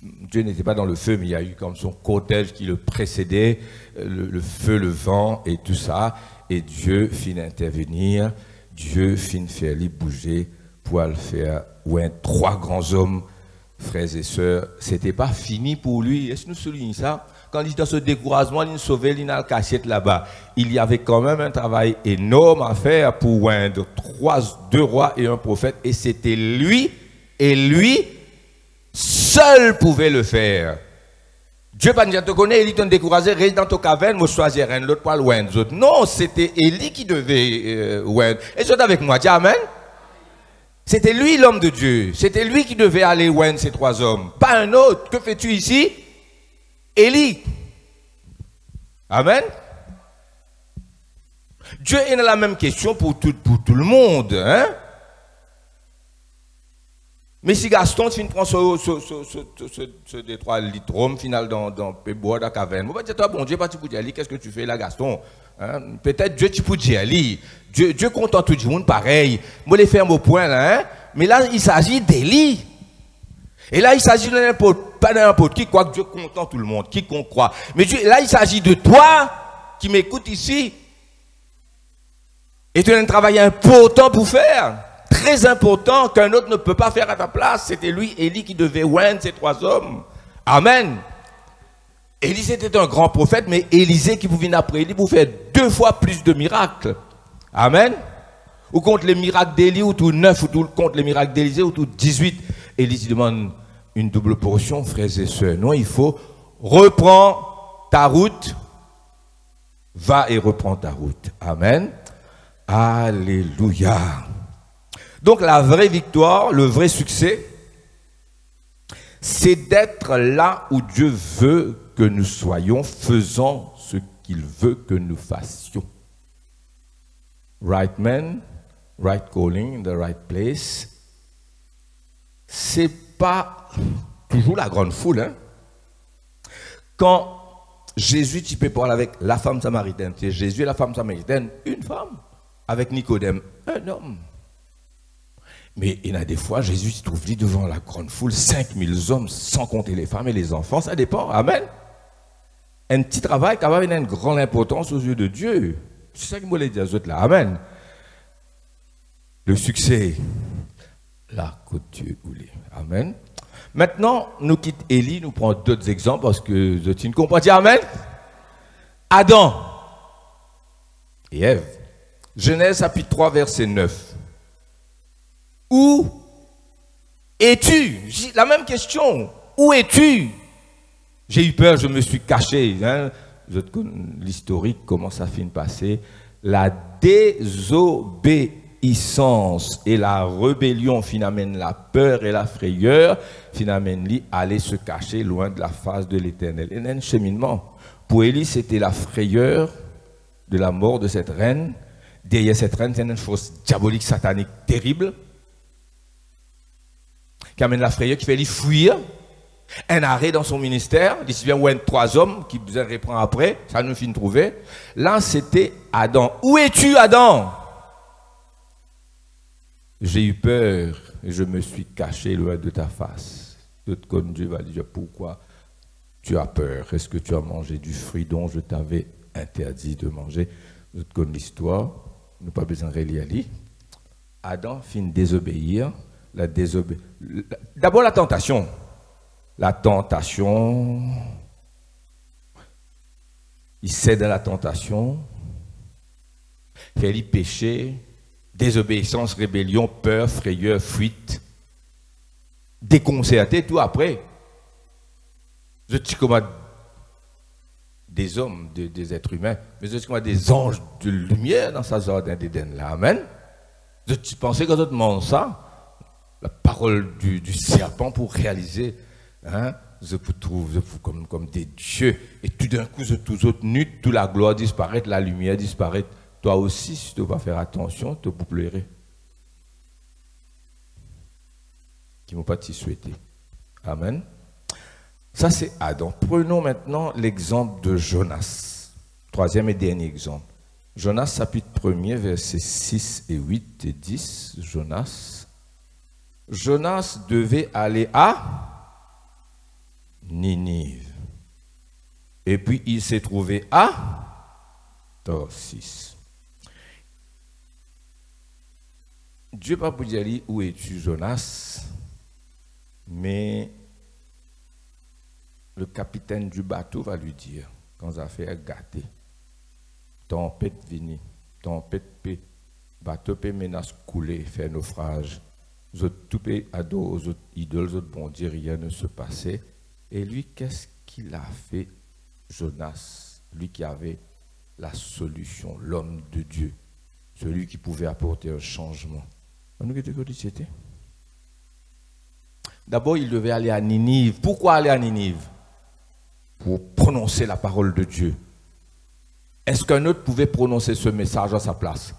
Dieu n'était pas dans le feu, mais il y a eu comme son cortège qui le précédait, le feu, le vent et tout ça. Et Dieu finit intervenir, Dieu finit faire lui bouger pour le faire. Ouais, trois grands hommes, frères et sœurs, c'était pas fini pour lui. Est-ce que nous soulignons ça? quand il est dans ce découragement, il sauvé, il a le cachette là-bas. Il y avait quand même un travail énorme à faire pour oindre deux rois et un prophète, et c'était lui, et lui seul pouvait le faire. Dieu pas te connaît, Élie t'a découragé, reste dans ton caverne, moi choisir un, l'autre pas loin des autres. Non, c'était Élie qui devait oindre. Et vous êtes avec moi, dis amen. C'était lui l'homme de Dieu. C'était lui qui devait aller oindre ces trois hommes. Pas un autre. Que fais-tu ici? Élie. Amen. Dieu est dans la même question pour tout le monde. Hein? Mais si Gaston, tu prends ce détroit litres final dans le bois de la caverne, moi, je dis, bon Dieu, pas tu peux dire, qu'est-ce que tu fais là, Gaston? Hein? Peut-être Dieu, tu peux dire, Dieu content tout le monde pareil. Moi, les faire au point là, hein? Mais là, il s'agit d'Élie. Et là, il s'agit de pas n'importe qui, quoi que Dieu content tout le monde, quiconque croit. Mais Dieu, là, il s'agit de toi qui m'écoutes ici. Et tu as un travail important pour faire. Très important qu'un autre ne peut pas faire à ta place. C'était lui, Élie, qui devait oindre ces trois hommes. Amen. Élie était un grand prophète, mais Élisée qui vous vient après Élie pour faire 2 fois plus de miracles. Amen. Ou contre les miracles d'Élie, ou tout 9, ou tout contre les miracles d'Élisée, ou tout 18. Élie demande une double portion, frères et sœurs. Non, il faut reprendre ta route. Va et reprends ta route. Amen. Alléluia. Donc la vraie victoire, le vrai succès, c'est d'être là où Dieu veut que nous soyons, faisant ce qu'il veut que nous fassions. Right man, right calling, in the right place. C'est pas toujours la grande foule. Hein? Quand Jésus, tu peux parler avec la femme samaritaine, c'est Jésus et la femme samaritaine, une femme. Avec Nicodème, un homme. Mais il y a des fois, Jésus se trouve dit devant la grande foule, 5000 hommes, sans compter les femmes et les enfants, ça dépend. Amen. Un petit travail qui a une grande importance aux yeux de Dieu. C'est ça que je voulais dire aux autres là. Amen. Le succès, là, que Dieu voulait. Amen. Maintenant, nous quittons Élie, nous prenons d'autres exemples parce que je ne comprends pas. Amen. Adam et Ève. Genèse chapitre 3, verset 9. Où es-tu? La même question. Où es-tu? J'ai eu peur, je me suis caché. Hein? L'historique, comment ça finit de passer. La désobéissance et la rébellion finalement la peur et la frayeur finalement aller se cacher loin de la face de l'Éternel. Et un cheminement. Pour Élie, c'était la frayeur de la mort de cette reine. Derrière cette reine, c'est une force diabolique, satanique, terrible, qui amène la frayeur, qui fait lui fuir, un arrêt dans son ministère, il vient où 3 hommes, qui besoin de reprendre après, ça nous finit de trouver. Là, c'était Adam. Où es-tu, Adam? J'ai eu peur et je me suis caché loin de ta face. D'autres comme Dieu va dire, pourquoi tu as peur? Est-ce que tu as mangé du fruit dont je t'avais interdit de manger? D'autres comme l'histoire. Nous pas besoin de relire. Adam finit désobéir. D'abord la tentation. La tentation. Il cède à la tentation. Fait lui péché. Désobéissance, rébellion, peur, frayeur, fuite. Déconcerté, tout après. Je dis comment des hommes, des êtres humains, mais je dis comment des anges de lumière dans sa jardin d'Éden là. Amen. Je pensais quand on demande ça, la parole du serpent pour réaliser, hein, je vous trouve comme des dieux. Et tout d'un coup, tous autres nus, toute la gloire disparaît, la lumière disparaît. Toi aussi, si tu ne vas pas faire attention, tu peux pleurer. Qui ne m'ont pas t'y souhaité. Amen. Ça, c'est Adam. Prenons maintenant l'exemple de Jonas. 3e et dernier exemple. Jonas, chapitre 1er, versets 6 et 8 et 10. Jonas. Jonas devait aller à Ninive. Et puis, il s'est trouvé à Tarsis. Dieu n'a pas pu dire où es-tu, Jonas, mais le capitaine du bateau va lui dire, quand ça fait gâter, tempête vini, tempête paix, bateau peut menace couler, faire naufrage. Vous tout peut ado, aux autres idoles, aux autres bon Dieu, rien ne se passait. Et lui, qu'est-ce qu'il a fait, Jonas, lui qui avait la solution, l'homme de Dieu, celui qui pouvait apporter un changement. Nous, c'était d'abord, il devait aller à Ninive. Pourquoi aller à Ninive? Pour prononcer la parole de Dieu. Est-ce qu'un autre pouvait prononcer ce message à sa place?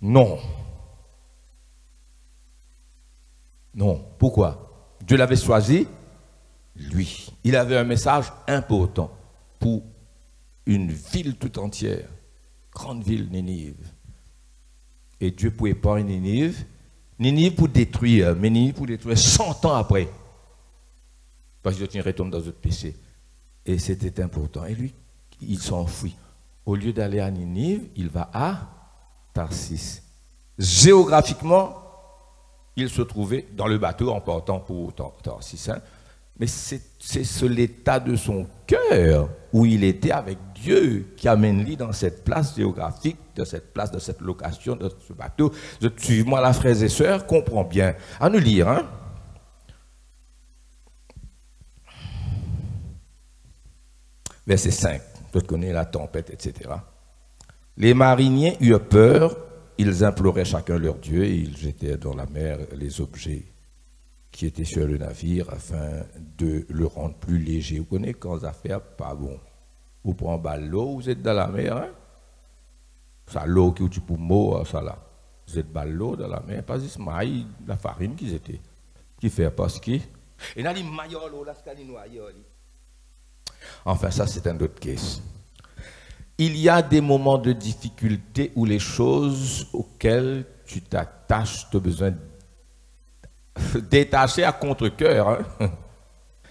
Non. Non. Pourquoi? Dieu l'avait choisi, lui. Il avait un message important pour une ville tout entière. Grande ville, Ninive. Et Dieu pouvait pas Ninive. Ninive pour détruire, mais Ninive pour détruire 100 ans après. Parce que Dieu retombe dans un péché. Et c'était important. Et lui, il s'enfuit. Au lieu d'aller à Ninive, il va à Tarsis. Géographiquement, il se trouvait dans le bateau en partant pour Tarsis. Mais c'est l'état de son cœur où il était avec Dieu qui amène lui dans cette place géographique, de cette place, de cette location, de ce bateau. Suivez-moi là, frères et sœurs, comprends bien. À nous lire, hein. Verset 5, tu connais la tempête, etc. Les mariniers eurent peur, ils imploraient chacun leur Dieu et ils jetaient dans la mer les objets qui étaient sur le navire afin de le rendre plus léger. Vous connaissez quand ça fait pas bon. Vous prenez l'eau, vous êtes dans la mer, hein? Ça l'eau qui tu pour mot, ça là. Vous êtes dans l'eau dans la mer, pas juste maïs, la farine qu'ils étaient. Qui fait parce que. Et là, les maillots, là, enfin, ça, c'est un autre case. Il y a des moments de difficulté où les choses auxquelles tu t'attaches, tu as besoin de détacher à contre-cœur. Hein?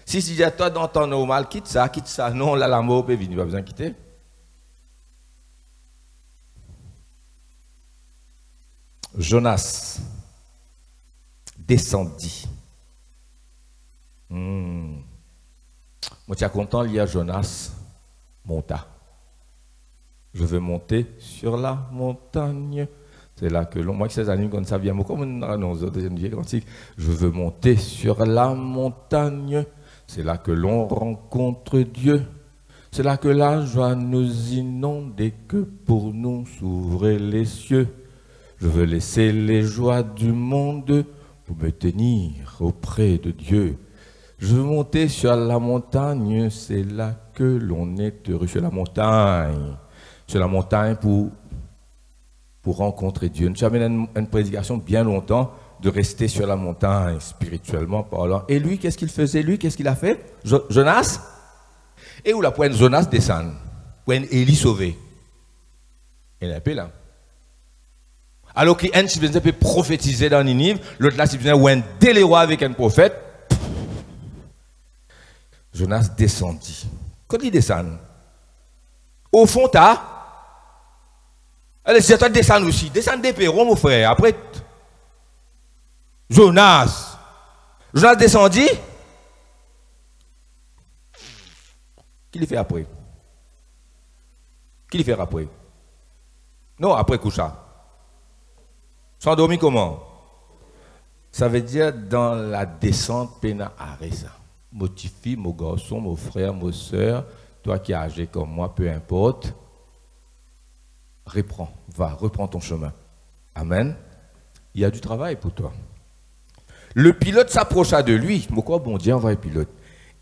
Si tu dis à toi dans ton normal, quitte ça. Non, là, la mort peut venir, pas besoin de quitter. Jonas descendit. Moi, tu es content, il y a Jonas monta. Je veux monter sur la montagne. C'est là que l'on, moi, qui ces années comme ça vient, comme on je veux monter sur la montagne. C'est là que l'on rencontre Dieu. C'est là que la joie nous inonde et que pour nous s'ouvrent les cieux. Je veux laisser les joies du monde pour me tenir auprès de Dieu. Je veux monter sur la montagne, c'est là que l'on est heureux. Sur la montagne pour rencontrer Dieu. Nous avons une prédication bien longtemps de rester sur la montagne, spirituellement parlant. Et lui, qu'est-ce qu'il faisait? Lui, qu'est-ce qu'il a fait? Jonas? Et où la pointe Jonas descend? Pointe Élie sauvé. Il est un peu là. Alors qu'un si peut prophétiser dans Ninive, l'autre là, si besoin ou un déléroy avec un prophète, Jonas descendit. Quand il descend, au fond, allez, si toi descends aussi, descends des perrons, mon frère. Après, Jonas descendit. Qu'est-ce qu'il fait après? Qu'est-ce qu'il fait après? Non, après coucha. S'endormi comment? Ça veut dire dans la descente, pena arrêta. Mon petit fils, mon garçon, mon frère, mon soeur, toi qui es âgé comme moi, peu importe, reprends ton chemin. Amen. Il y a du travail pour toi. Le pilote s'approcha de lui. Pourquoi bon Dieu envoie le pilote?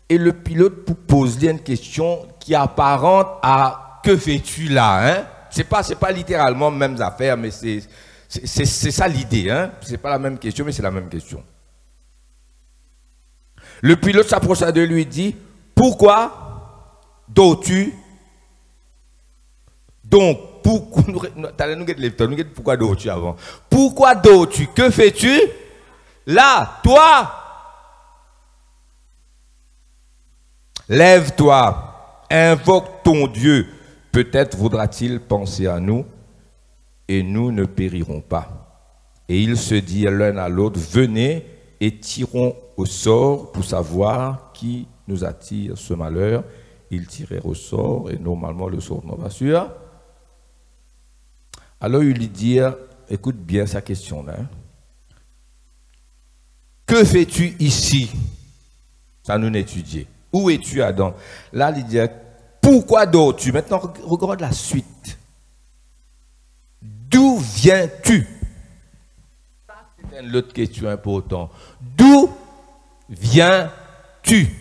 Et le pilote pose lui une question qui apparente à que fais-tu là, hein? C'est pas littéralement mêmes affaires, mais c'est ça l'idée, hein? C'est pas la même question, mais c'est la même question. Le pilote s'approcha de lui et dit, pourquoi dors-tu? Donc, pourquoi dors-tu avant? Pourquoi dors-tu? Que fais-tu? Là, toi, lève-toi, invoque ton Dieu. Peut-être voudra-t-il penser à nous et nous ne périrons pas. Et ils se dirent l'un à l'autre, venez et tirons au sort pour savoir qui nous attire ce malheur, il tirait au sort, et normalement le sort n'en va sûr. Alors il lui dit, écoute bien sa question là. Que fais-tu ici? Ça nous étudié. Où es-tu, Adam? Là, il dit, pourquoi dors-tu? Maintenant, regarde la suite. D'où viens-tu? Ça, c'est une autre question importante. D'où viens-tu?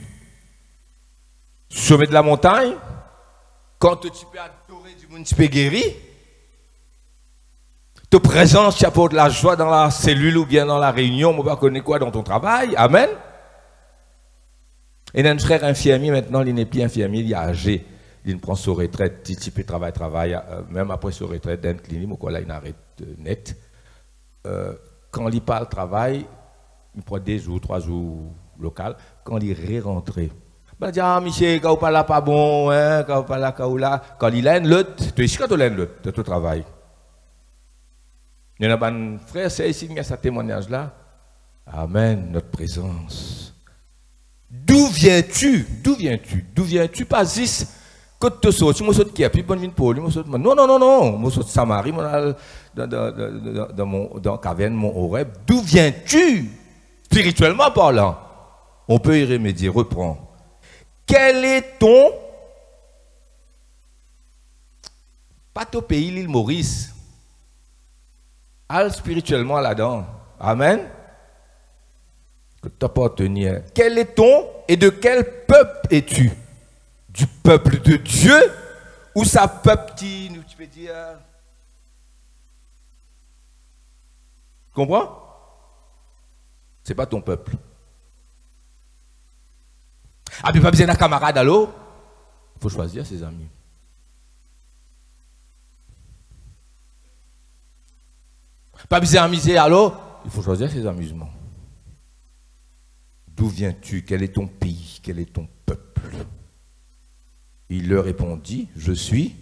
Sommet de la montagne? Quand tu peux adorer du monde, tu peux guérir? Te présence, tu apportes de la joie dans la cellule ou bien dans la réunion, on ne va pas connaître quoi dans ton travail. Amen. Et un frère infirmier, maintenant, il n'est plus infirmier, il est âgé. Il prend sa retraite, il peut travailler, même après sa retraite dans une clinique, ou quoi, là, il arrête net. Quand il parle travail, il prend 2 jours, 3 jours local. Quand il est rentré, il dit, ah, Michel, quand vous parlez pas bon, hein, quand vous parlez là, quand il a une lutte, tu es sûr que tu as une lutte de ton travail. Il y a un frère, c'est ici, il y a ce témoignage-là. Amen, notre présence. D'où viens-tu? D'où viens-tu? D'où viens-tu? Pas juste que tu sautes, tu me sautes qui a plus bonne mine pour lui, non, non, non, non, je saute Samarie, dans la caverne, mon Horeb. D'où viens-tu? Spirituellement parlant, on peut y remédier, reprends. Quel est ton. Pas ton pays, l'île Maurice. Al spirituellement là-dedans. Amen. Que t'appartenir. Quel est ton et de quel peuple es-tu? Du peuple de Dieu ou sa peuple qui, tu peux dire. Tu comprends? C'est pas ton peuple. Ah, mais pas besoin d'un camarade, allô? Il faut choisir ses amis. Pas besoin d'amuser, allô? Il faut choisir ses amusements. D'où viens-tu? Quel est ton pays? Quel est ton peuple? Il leur répondit, je suis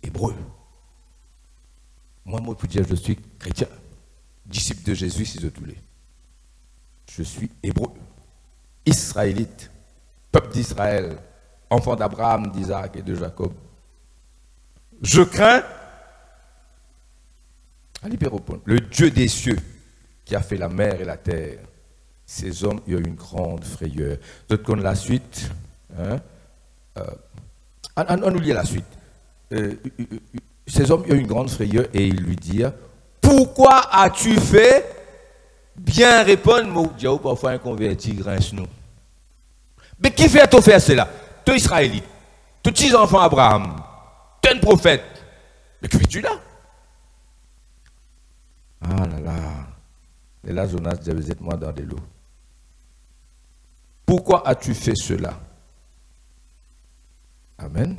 hébreu. Moi, pour dire je suis chrétien, disciple de Jésus, si je tous les. Je suis hébreu, israélite, peuple d'Israël, enfant d'Abraham, d'Isaac et de Jacob. Je crains le Dieu des cieux qui a fait la mer et la terre. Ces hommes, il y a eu une grande frayeur. D'autres connaissent la suite. Hein? On nous lit la suite. Ces hommes, il y a eu une grande frayeur et ils lui dirent, pourquoi as-tu fait? Bien répondre, moi, Dieu, parfois un converti grince nous. Mais qui fait tout faire cela? Tu Israélite, tu petits enfants Abraham, tu es un prophète. Mais que fais-tu là? Ah là là. Et là, Jonas dit, vous êtes moi dans de l'eau. Pourquoi as-tu fait cela? Amen.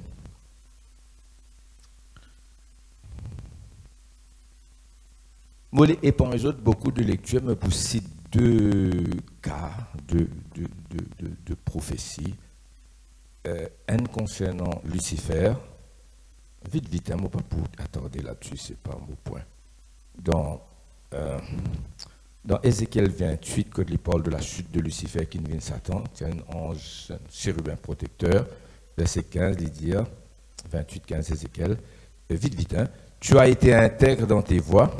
Et pour les autres, beaucoup de lectures me poussent 2 cas de prophétie. Un concernant Lucifer. Vite, un mot pas pour attarder là-dessus, c'est pas un mot point. Dans Ézéchiel 28, quand il parle de la chute de Lucifer qui devient Satan, c'est un ange, un chérubin protecteur, verset 15, il dit, 28, 15 Ézéchiel, vite, hein, tu as été intègre dans tes voies,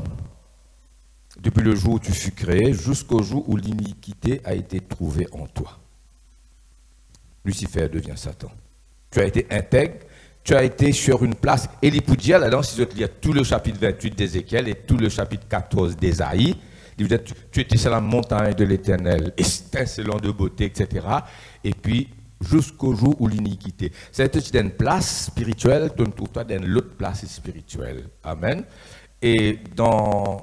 depuis le jour où tu fus créé, jusqu'au jour où l'iniquité a été trouvée en toi. Lucifer devient Satan. Tu as été intègre, tu as été sur une place. Et il peut dire, là-dedans, si je te lis tout le chapitre 28 d'Ézéchiel et tout le chapitre 14 d'Ésaïe, il dit, tu étais sur la montagne de l'Éternel, étincelant de beauté, etc. Et puis, jusqu'au jour où l'iniquité. C'est une place spirituelle, tu trouves toi dans l'autre place spirituelle. Amen. Et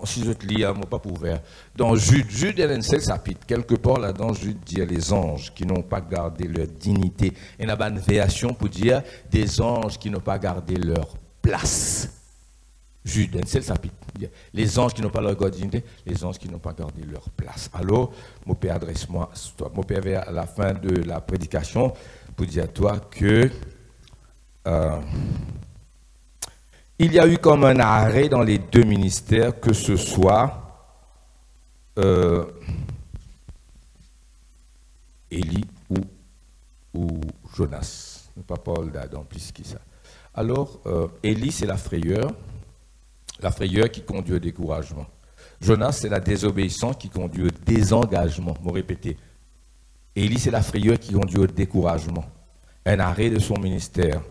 si je te lis un mot pas pour ouvert, dans Jude, il y a un seul chapitre, quelque part là-dedans, Jude dit les anges qui n'ont pas gardé leur dignité. Il y a une variation pour dire des anges qui n'ont pas gardé leur place. Jude, un seul chapitre. Les anges qui n'ont pas leur dignité, les anges qui n'ont pas gardé leur place. Alors, mon père, adresse-moi à toi. Mon père, vers la fin de la prédication, pour dire à toi que il y a eu comme un arrêt dans les 2 ministères, que ce soit Élie ou Jonas. Ne pas parler d'Adam plus que ça. Alors, Élie, c'est la frayeur qui conduit au découragement. Jonas, c'est la désobéissance qui conduit au désengagement. Je vais répéter. Élie, c'est la frayeur qui conduit au découragement. Un arrêt de son ministère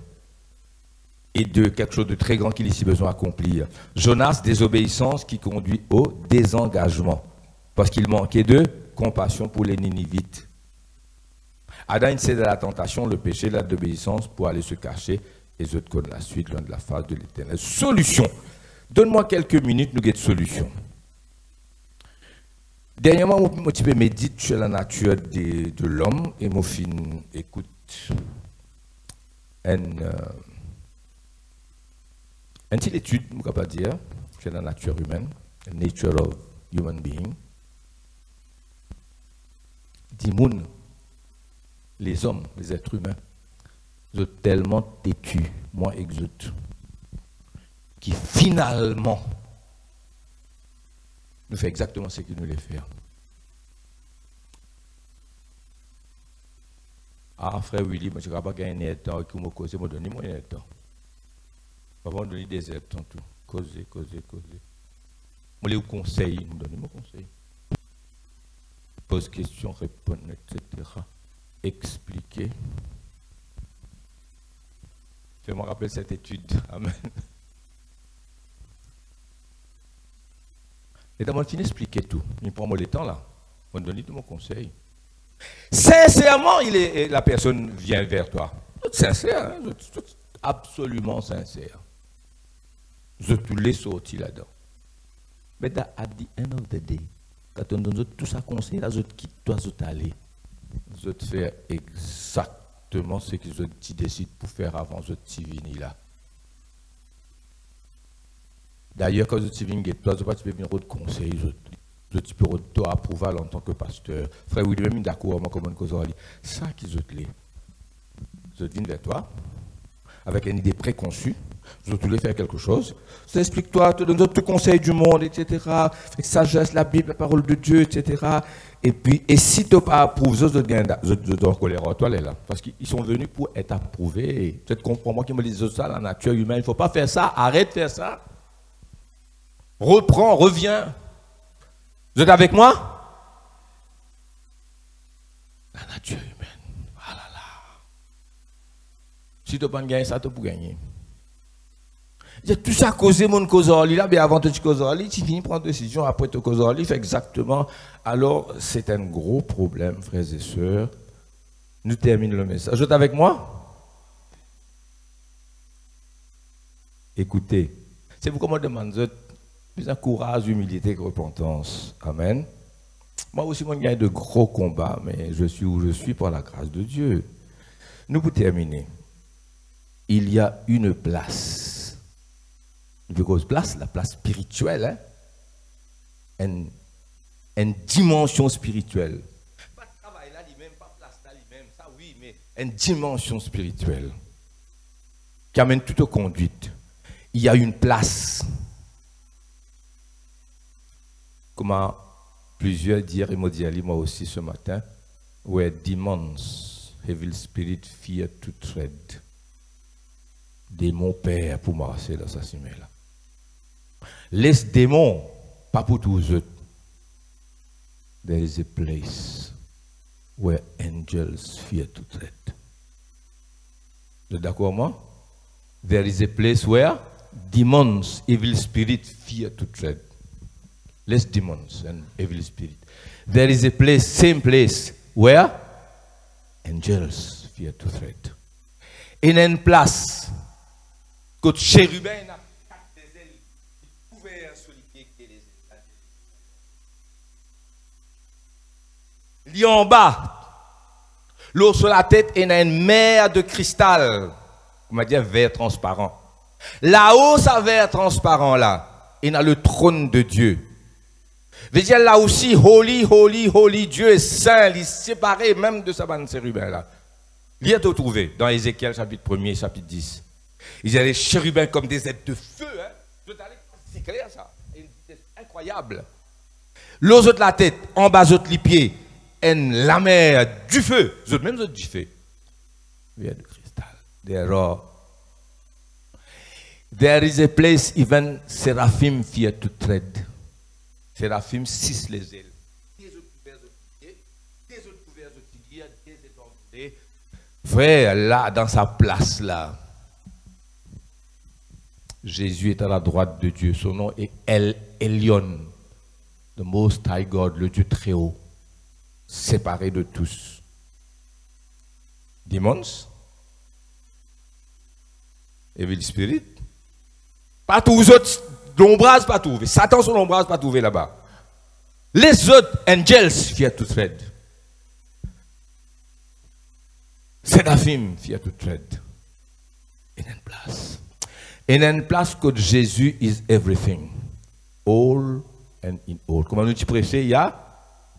et de quelque chose de très grand qu'il ici besoin d'accomplir. Jonas, désobéissance qui conduit au désengagement. Parce qu'il manquait de compassion pour les Ninivites. Adam cède à la tentation, le péché, la désobéissance pour aller se cacher. Et je te connais la suite, loin de la face de l'Éternel. Solution. Donne-moi quelques minutes, nous avons une solution. Dernièrement, je me médite sur la nature de l'homme et mon fin écoute une petite étude, je ne pas dire, sur la nature humaine, the nature of human being. Dis-moi, les hommes, les êtres humains, sont tellement têtus, moi et eux, qui finalement nous fait exactement ce qu'il nous voulait faire. Ah, frère Willy, je ne vais pas gagner un temps qui m'a causé, je vais donner mon temps. Je vais donner des aides, tout. Causer. Je vais vous conseiller, je vais donner mon conseil. Pose question, répondre, etc. Expliquer. Fais-moi rappeler cette étude. Amen. Et d'abord, je expliquer tout. Il prend le temps là. On donne tout mon conseil. Sincèrement, la personne vient vers toi. Sincère, hein? Absolument sincère. Je te laisse sortir là-dedans. Mais at the end of the day, quand on donne tout ça conseil, là, je quitte toi, je t'aller. Je te fais exactement ce que je décide pour faire avant je te venir là. D'ailleurs, quand je te viens, toi, je ne peux pas venir de conseil, je peux te approuver en tant que pasteur. Frère William, même d'accord, moi, comme une cause, ça qui je te l'ai. Je viens vers toi, avec une idée préconçue, je voulais faire quelque chose. Je t'explique-toi, te donne tout conseil du monde, etc. Avec sagesse, la Bible, la parole de Dieu, etc. Et puis, et si tu n'as pas approuvé, je dois en colère à toi, là. Parce qu'ils sont venus pour être approuvés. Tu comprends, moi qui me dis ça, la nature humaine, il ne faut pas faire ça, arrête de faire ça. Reprends, reviens. Vous êtes avec moi? La nature humaine. Ah là là. Si tu n'as pas gagné ça, tu peux gagner. Il y a tout ça causé mon causali là, mais avant de te causali, tu finis prendre une décision, après te causali, fait exactement. Alors, c'est un gros problème, frères et sœurs. Nous terminons le message. Vous êtes avec moi? Écoutez, c'est vous comment demander plus un courage, humilité que repentance. Amen. Moi aussi, moi, j'ai de gros combats, mais je suis où je suis par la grâce de Dieu. Nous, pour terminer, il y a une place. Une grosse place, la place spirituelle. Hein? Une dimension spirituelle. Pas de travail là, lui-même, pas de place là, lui-même, ça oui, mais une dimension spirituelle qui amène toute conduite. Il y a une place. Comment plusieurs dirent, et m'ont dit moi aussi ce matin, where demons, evil spirit, fear to tread. Démons père pour marcher dans sa cimée là. Les démons, pas pour tous eux. There is a place where angels fear to tread. Vous êtes d'accord moi? There is a place where demons, evil spirit, fear to tread. Less demons and evil spirit. There is a place, same place, where angels fear to tread. In une place, que chérubin n'a quatre des ailes, il pouvait solidifier les ailes. Il y a en bas, l'eau sur la tête, il y a une mer de cristal, on va dire verre transparent. Là-haut, ça verre transparent là, il y a le trône de Dieu. Veut dire là aussi, holy, holy, holy, Dieu est saint, il est séparé même de sa bande chérubin là. Il y a tout trouvé dans Ézéchiel chapitre 1er, chapitre 10. Il y a les chérubins comme des êtres de feu. Hein? C'est clair ça, c'est incroyable. L'eau de la tête, en bas de les pieds, la mer du feu, même du feu. Verre de cristal. There is a place even seraphim fear to tread. Seraphim cisse les ailes. Frère, là, dans sa place, là, Jésus est à la droite de Dieu. Son nom est El Elyon, the Most High God, le Dieu très haut, séparé de tous. Demons, Evil Spirit, pas tous les autres, l'ombrage pas trouvé. Satan sur l'ombrage pas trouvé là-bas. Les autres angels fear to tread. Séraphim fear to tread. In une place. In une place que Jésus is everything. All and in all. Comme nous avons prêché il y a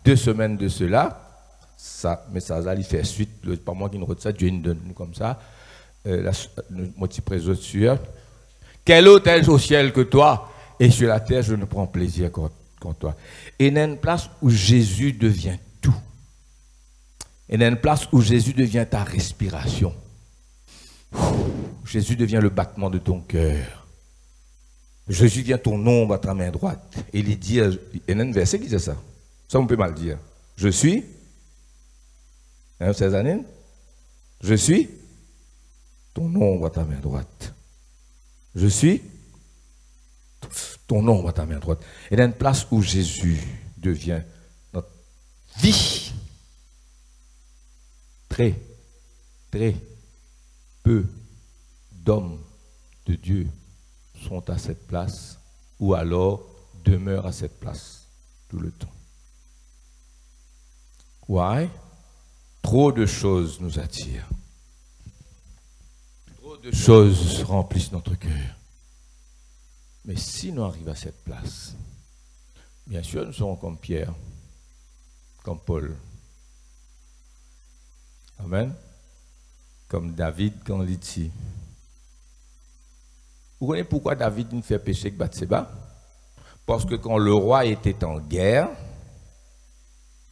2 semaines de cela. Ça, mais ça il fait suite. Pas moi qui nous retient ça, Dieu nous donne comme ça. Moi qui prêche sur. Quel autre est au ciel que toi? Et sur la terre, je ne prends plaisir qu'en toi. Et il y a une place où Jésus devient tout. Il y a une place où Jésus devient ta respiration. Jésus devient le battement de ton cœur. Jésus devient ton ombre à ta main droite. Et il dit, il y a un verset qui dit ça. Ça, on peut mal dire. Je suis, 16 années, je suis ton ombre à ta main droite. Je suis ton ombre à ta main droite. Il y a une place où Jésus devient notre vie. Très peu d'hommes de Dieu sont à cette place ou alors demeurent à cette place tout le temps. Why? Trop de choses nous attirent. Trop de choses remplissent notre cœur. Mais si nous arrivons à cette place, bien sûr, nous serons comme Pierre, comme Paul. Amen. Comme David quand il dit. Vous connaissez pourquoi David ne fait péché que Bathsheba? Parce que quand le roi était en guerre,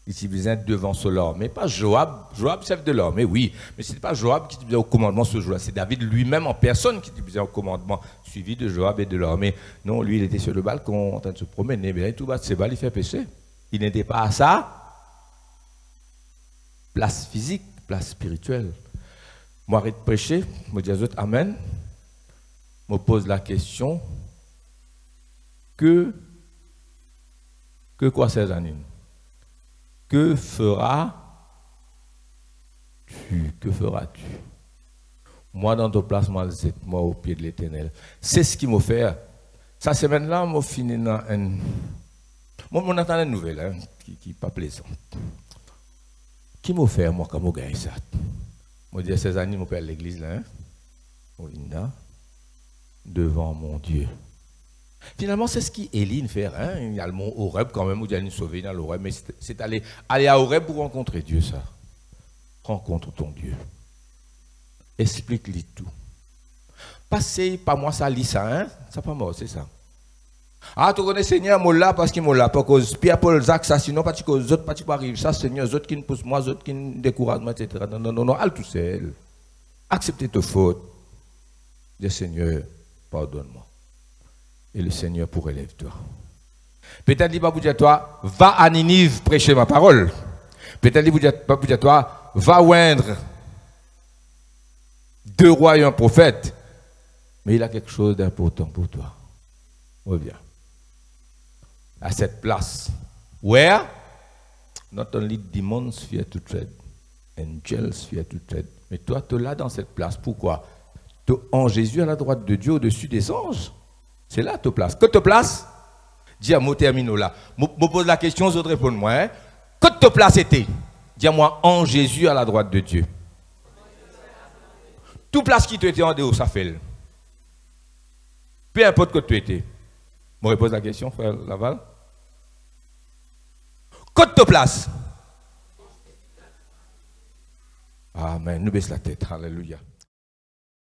il s'y faisait devant ce lord. Mais pas Joab, chef de l'armée, oui. Mais ce n'était pas Joab qui faisait au commandement ce jour-là. C'est David lui-même en personne qui faisait au commandement, suivi de Joab et de l'armée. Non, lui, il était sur le balcon en train de se promener. Mais tout Bathsheba, il fait péché. Il n'était pas à ça. Place physique, place spirituelle. Moi, arrête de prêcher, je dis aux autres, Amen. Je me pose la question, que quoi ces années? Que feras-tu? Que feras-tu? Moi, dans ton place, moi au pied de l'Éternel. C'est ce qui m'a fait. Cette semaine-là, je fini dans un... Moi, on entend une nouvelle hein, qui n'est pas plaisante. Qui m'a fait, moi, comme je gagne ça? Je dis à ces années, mon père à l'église, là, hein? Devant mon Dieu. Finalement, c'est ce qu'Éline fait. Hein? Il y a le mont Horeb quand même, où il y a une sauvée dans l'Horeb, mais c'est aller à Horeb pour rencontrer Dieu, ça. Rencontre ton Dieu. Explique-lui tout. Passez, pas moi, ça lit ça, hein? Ça pas moi, c'est ça. Ah, tu connais Seigneur, moi là, parce qu'il m'a là, parce que Pierre Paul Jacques, ça, sinon, parce que les autres, pas arrivent, ça, Seigneur, les autres qui me poussent moi, les autres qui me découragent, etc. Non, allez tout seul. Acceptez tes fautes. Dis Seigneur, pardonne-moi. Et le Seigneur pourrait lève-toi. Peut-être il va vous dire toi, va à Ninive prêcher ma parole. Peut-être il va vous dire toi, va oindre 2 rois et un prophète. Mais il a quelque chose d'important pour toi. Reviens. À cette place. Where? Not only demons fear to tread, angels fear to tread. Mais toi, tu es là dans cette place. Pourquoi? Tu es en Jésus à la droite de Dieu, au-dessus des anges. C'est là ta place. Que ta place? Dis à moi, termine là. Je pose la question, je réponds moi. Hein? Que ta place était? Dis-moi, en Jésus à la droite de Dieu. Toute place qui te était en dehors, ça fait. Peu importe que tu étais. Je repose la question, frère Laval. Que ta place? Amen. Nous baissons la tête. Alléluia.